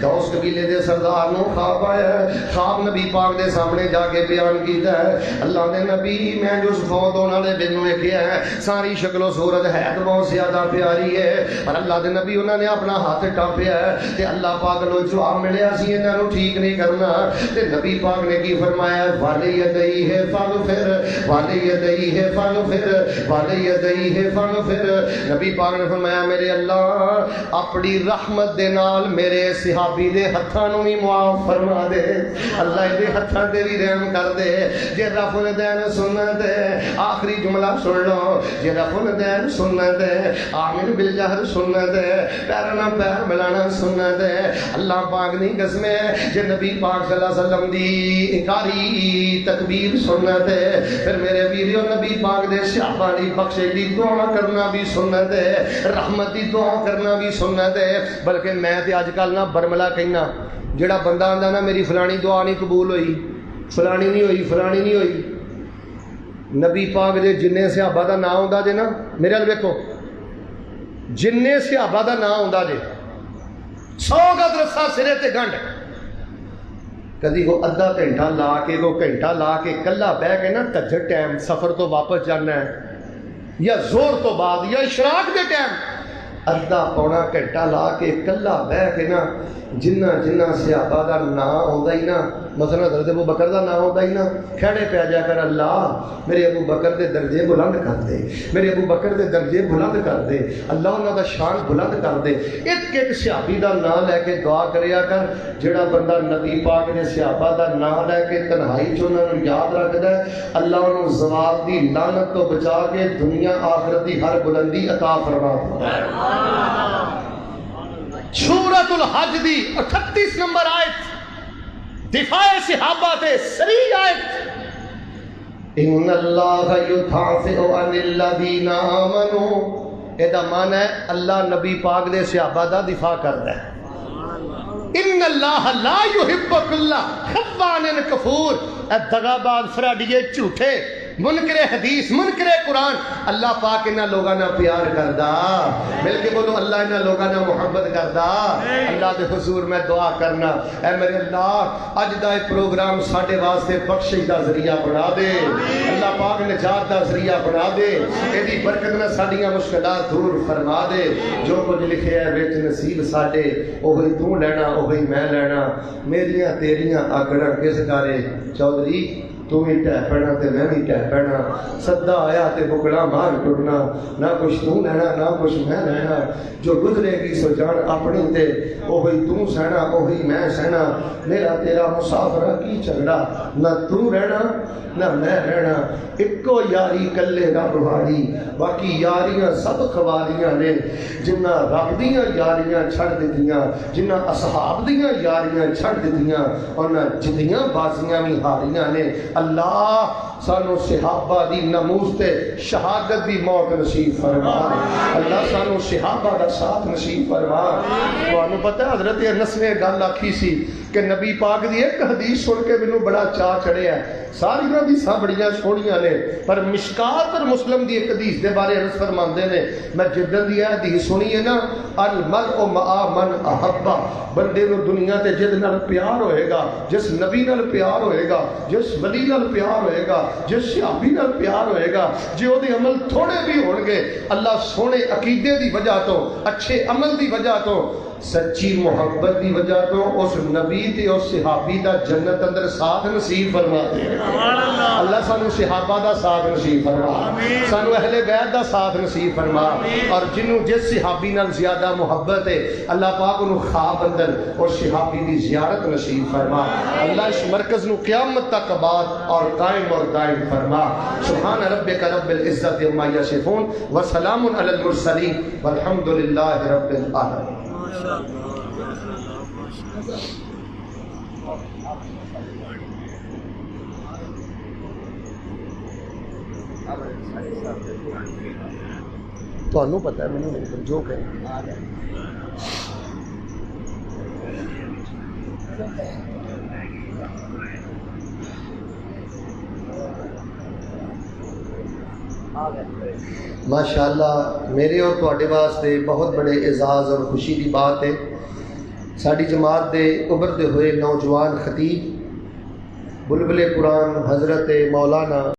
دوس قبیلے دے سردار نو خواب آیا ہے، خواب نبی پاک دے سامنے جا کے بیان کیتا ہے، اللہ دے نبی میں جو فوت ہونے والے دن نو ویکھیا ہے، ساری شکل و صورت ہے تو بہت زیادہ پیاری ہے، پر اللہ دے نبی انہوں نے اپنا ہاتھ ٹانپیا ہے تے اللہ پاک نو جواب ملیا سی انہاں نو ٹھیک نہیں کرنا، تے نبی پاک نے کی فرمایا، والیدیہ فاغفر والیدیہ فاغفر والیدیہ فاغفر۔ نبی پاک نے فرمایا میرے اللہ اپنی رحمت دے نال میرے صحابی دے ہتھاں نو بھی معاف فرما دے، اللہ دے ہتھاں تے بھی رحم کر دے۔ جے رفع الدین سنت ہے، آخری جملہ سن لو، جے رفع الدین سنت ہے، آمین بالجہر سنت ہے، پیر نہ پیر ملانا سنت ہے، اللہ پاک نہیں قسم ہے، جے نبی پاک صلی اللہ علیہ وسلم دی انکاری تکبیر سنت ہے، پھر میرے ویڈیو نبی پاک دے صحابہ دی بخشش دی دعا کرنا بھی سنت ہے، رحمت دی دعا کرنا بھی سنت ہے۔ بلکہ میں تے اج کل نہ برملا کہنا، جڑا بندہ آندا نا میری فلانی دعا نہیں قبول ہوئی، فلانی نہیں ہوئی، فلانی نہیں ہوئی، نبی پاک دے جننے صحابہ دا نام ہوندا جے نا، میرے ال ویکھو جننے صحابہ دا نام ہوندا جے 100 گز رسا سرے تے گنڈ، کدی وہ ادھا گھنٹہ لا کے وہ گھنٹہ لا کے کلا بہ کے نا تجھر ٹائم سفر تو واپس جانا ہے، یا زور تو بعد یا اشراق دے ٹائم ادھا پونا گھنٹہ لا کے کلا بہ کے نا جنہ جنہ صحابہ دا نام ہوندا ہی نا، مثلا حضرت ابو بکر دا نام ہوندا ہی نا، کھڑے پہ جا کر اللہ میرے ابو بکر دے درجے بلند کر دے، میرے ابو بکر دے درجے بلند کر دے، اللہ انہاں دا شان بلند کر دے۔ ایک ایک صحابی دا نام لے کے دعا کریا کر، جڑا بندہ نبی پاک دے صحابہ دا نام لے کے تنہائی چ انہاں نوں یاد رکھدا ہے، اللہ انہوں زوال دی لعنت تو بچا کے دنیا آخرت دی ہر بلندی عطا فرماتا ہے۔ سورۃ الحج دی 38 نمبر آیت، دفاع صحابہ تے سری آیت، ان اللہ یدافع عن الذین آمنوا، ادا معنی ہے اللہ نبی پاک دے صحابہ دا دفاع کردا ہے۔ ان اللہ لا یحب کل خوان کفور، اے دغاباز فراڈیے جھوٹے منکر حدیث منکر قرآن، اللہ پاک انہاں لوگاں نال پیار کردا، مل کے بولو اللہ انہاں لوگاں نال محبت کردا۔ اللہ دے حضور میں دعا کرنا، اے میرے اللہ اج دا پروگرام ساڈے واسطے بخشش دا ذریعہ بنا دے، اللہ پاک نجات دا ذریعہ بنا دے، ایدی برکت نال ساڈیاں مشکلات دور فرما دے، جو کچھ لکھیا ہے وچ نصیب ساڈے اوہی تو لینا اوہی میں لینا، میریاں تیریاں آکڑاں کس کرے چودھری، تو بھی ٹہ پینا تے میں بھی ٹہ پینا، سدا آیا تے بکڑا مار ٹرنا، نہ کچھ تو لینا نہ کچھ میں لینا، جو گزرے گی سو جان اپنی تے اوہی تو سہنا اوہی میں سہنا، میرا تیرا مسافرہ کی جھگڑا، نہ تو رہنا نہ میں رہنا، اکو یاری کلے رب والی، باقی یاریاں سب خوالیاں نے، جنہ رب دیاں یاریاں چھڑ دیتیاں، جنہ اصحاب دیاں یاریاں چھڑ دیتیاں، اور نہ جدیاں بازیاں بھی ہاریاں نے۔ اللہ سانو صحابہ دی ناموس تے شہادت دی موت نصیب فرما اللہ سانو صحابہ دا ساتھ نصیب فرما تانوں پتہ ہے حضرت انس نے گل آکھی سی کہ نبی پاک دی ایک حدیث سن کے مینوں بڑا چاہ چڑھیا ہے ساری حدیثاں بڑیاں سونیاں نے پر مشکات اور مسلم دی ایک حدیث دے بارے انس فرماندے نے میں جدن دی حدیث سنی ہے نا المرء مع من احبا بندے نو دنیا تے جد نال پیار ہوئے گا جس نبی نال پیار ہوئے گا جس ولی نال پیار ہوئے گا جس صحابی نال پیار ہوئے گا جے او دے عمل تھوڑے بھی ہون گے اللہ سونے عقیدے دی وجہ تو اچھے عمل دی وجہ تو سچی محبت دی وجہ تو اس نبی تے اس صحابی دا جنت اندر ساتھ نصیب فرما دے اللہ سانو صحابہ دا ساتھ نصیب فرما سانو اہل بیت دا ساتھ نصیب فرما اور جنوں جس صحابی نال زیادہ محبت ہے اللہ پاک انہوں خواب اندر اور صحابی دی زیارت نصیب فرما اللہ اس مرکز نو قیامت تک آباد اور قائم اور دائم فرما سبحان ربک رب العزت عما یصفون وسلام علی المرسلین والحمد للہ رب العالمین تو پتہ ہے میں نے جو کہ ماشاءاللہ میرے اور تواڈے واسطے بہت بڑے اعزاز اور خوشی کی بات ہے ساری جماعت دے ابھرتے ہوئے نوجوان خطیب بلبل قرآن حضرت مولانا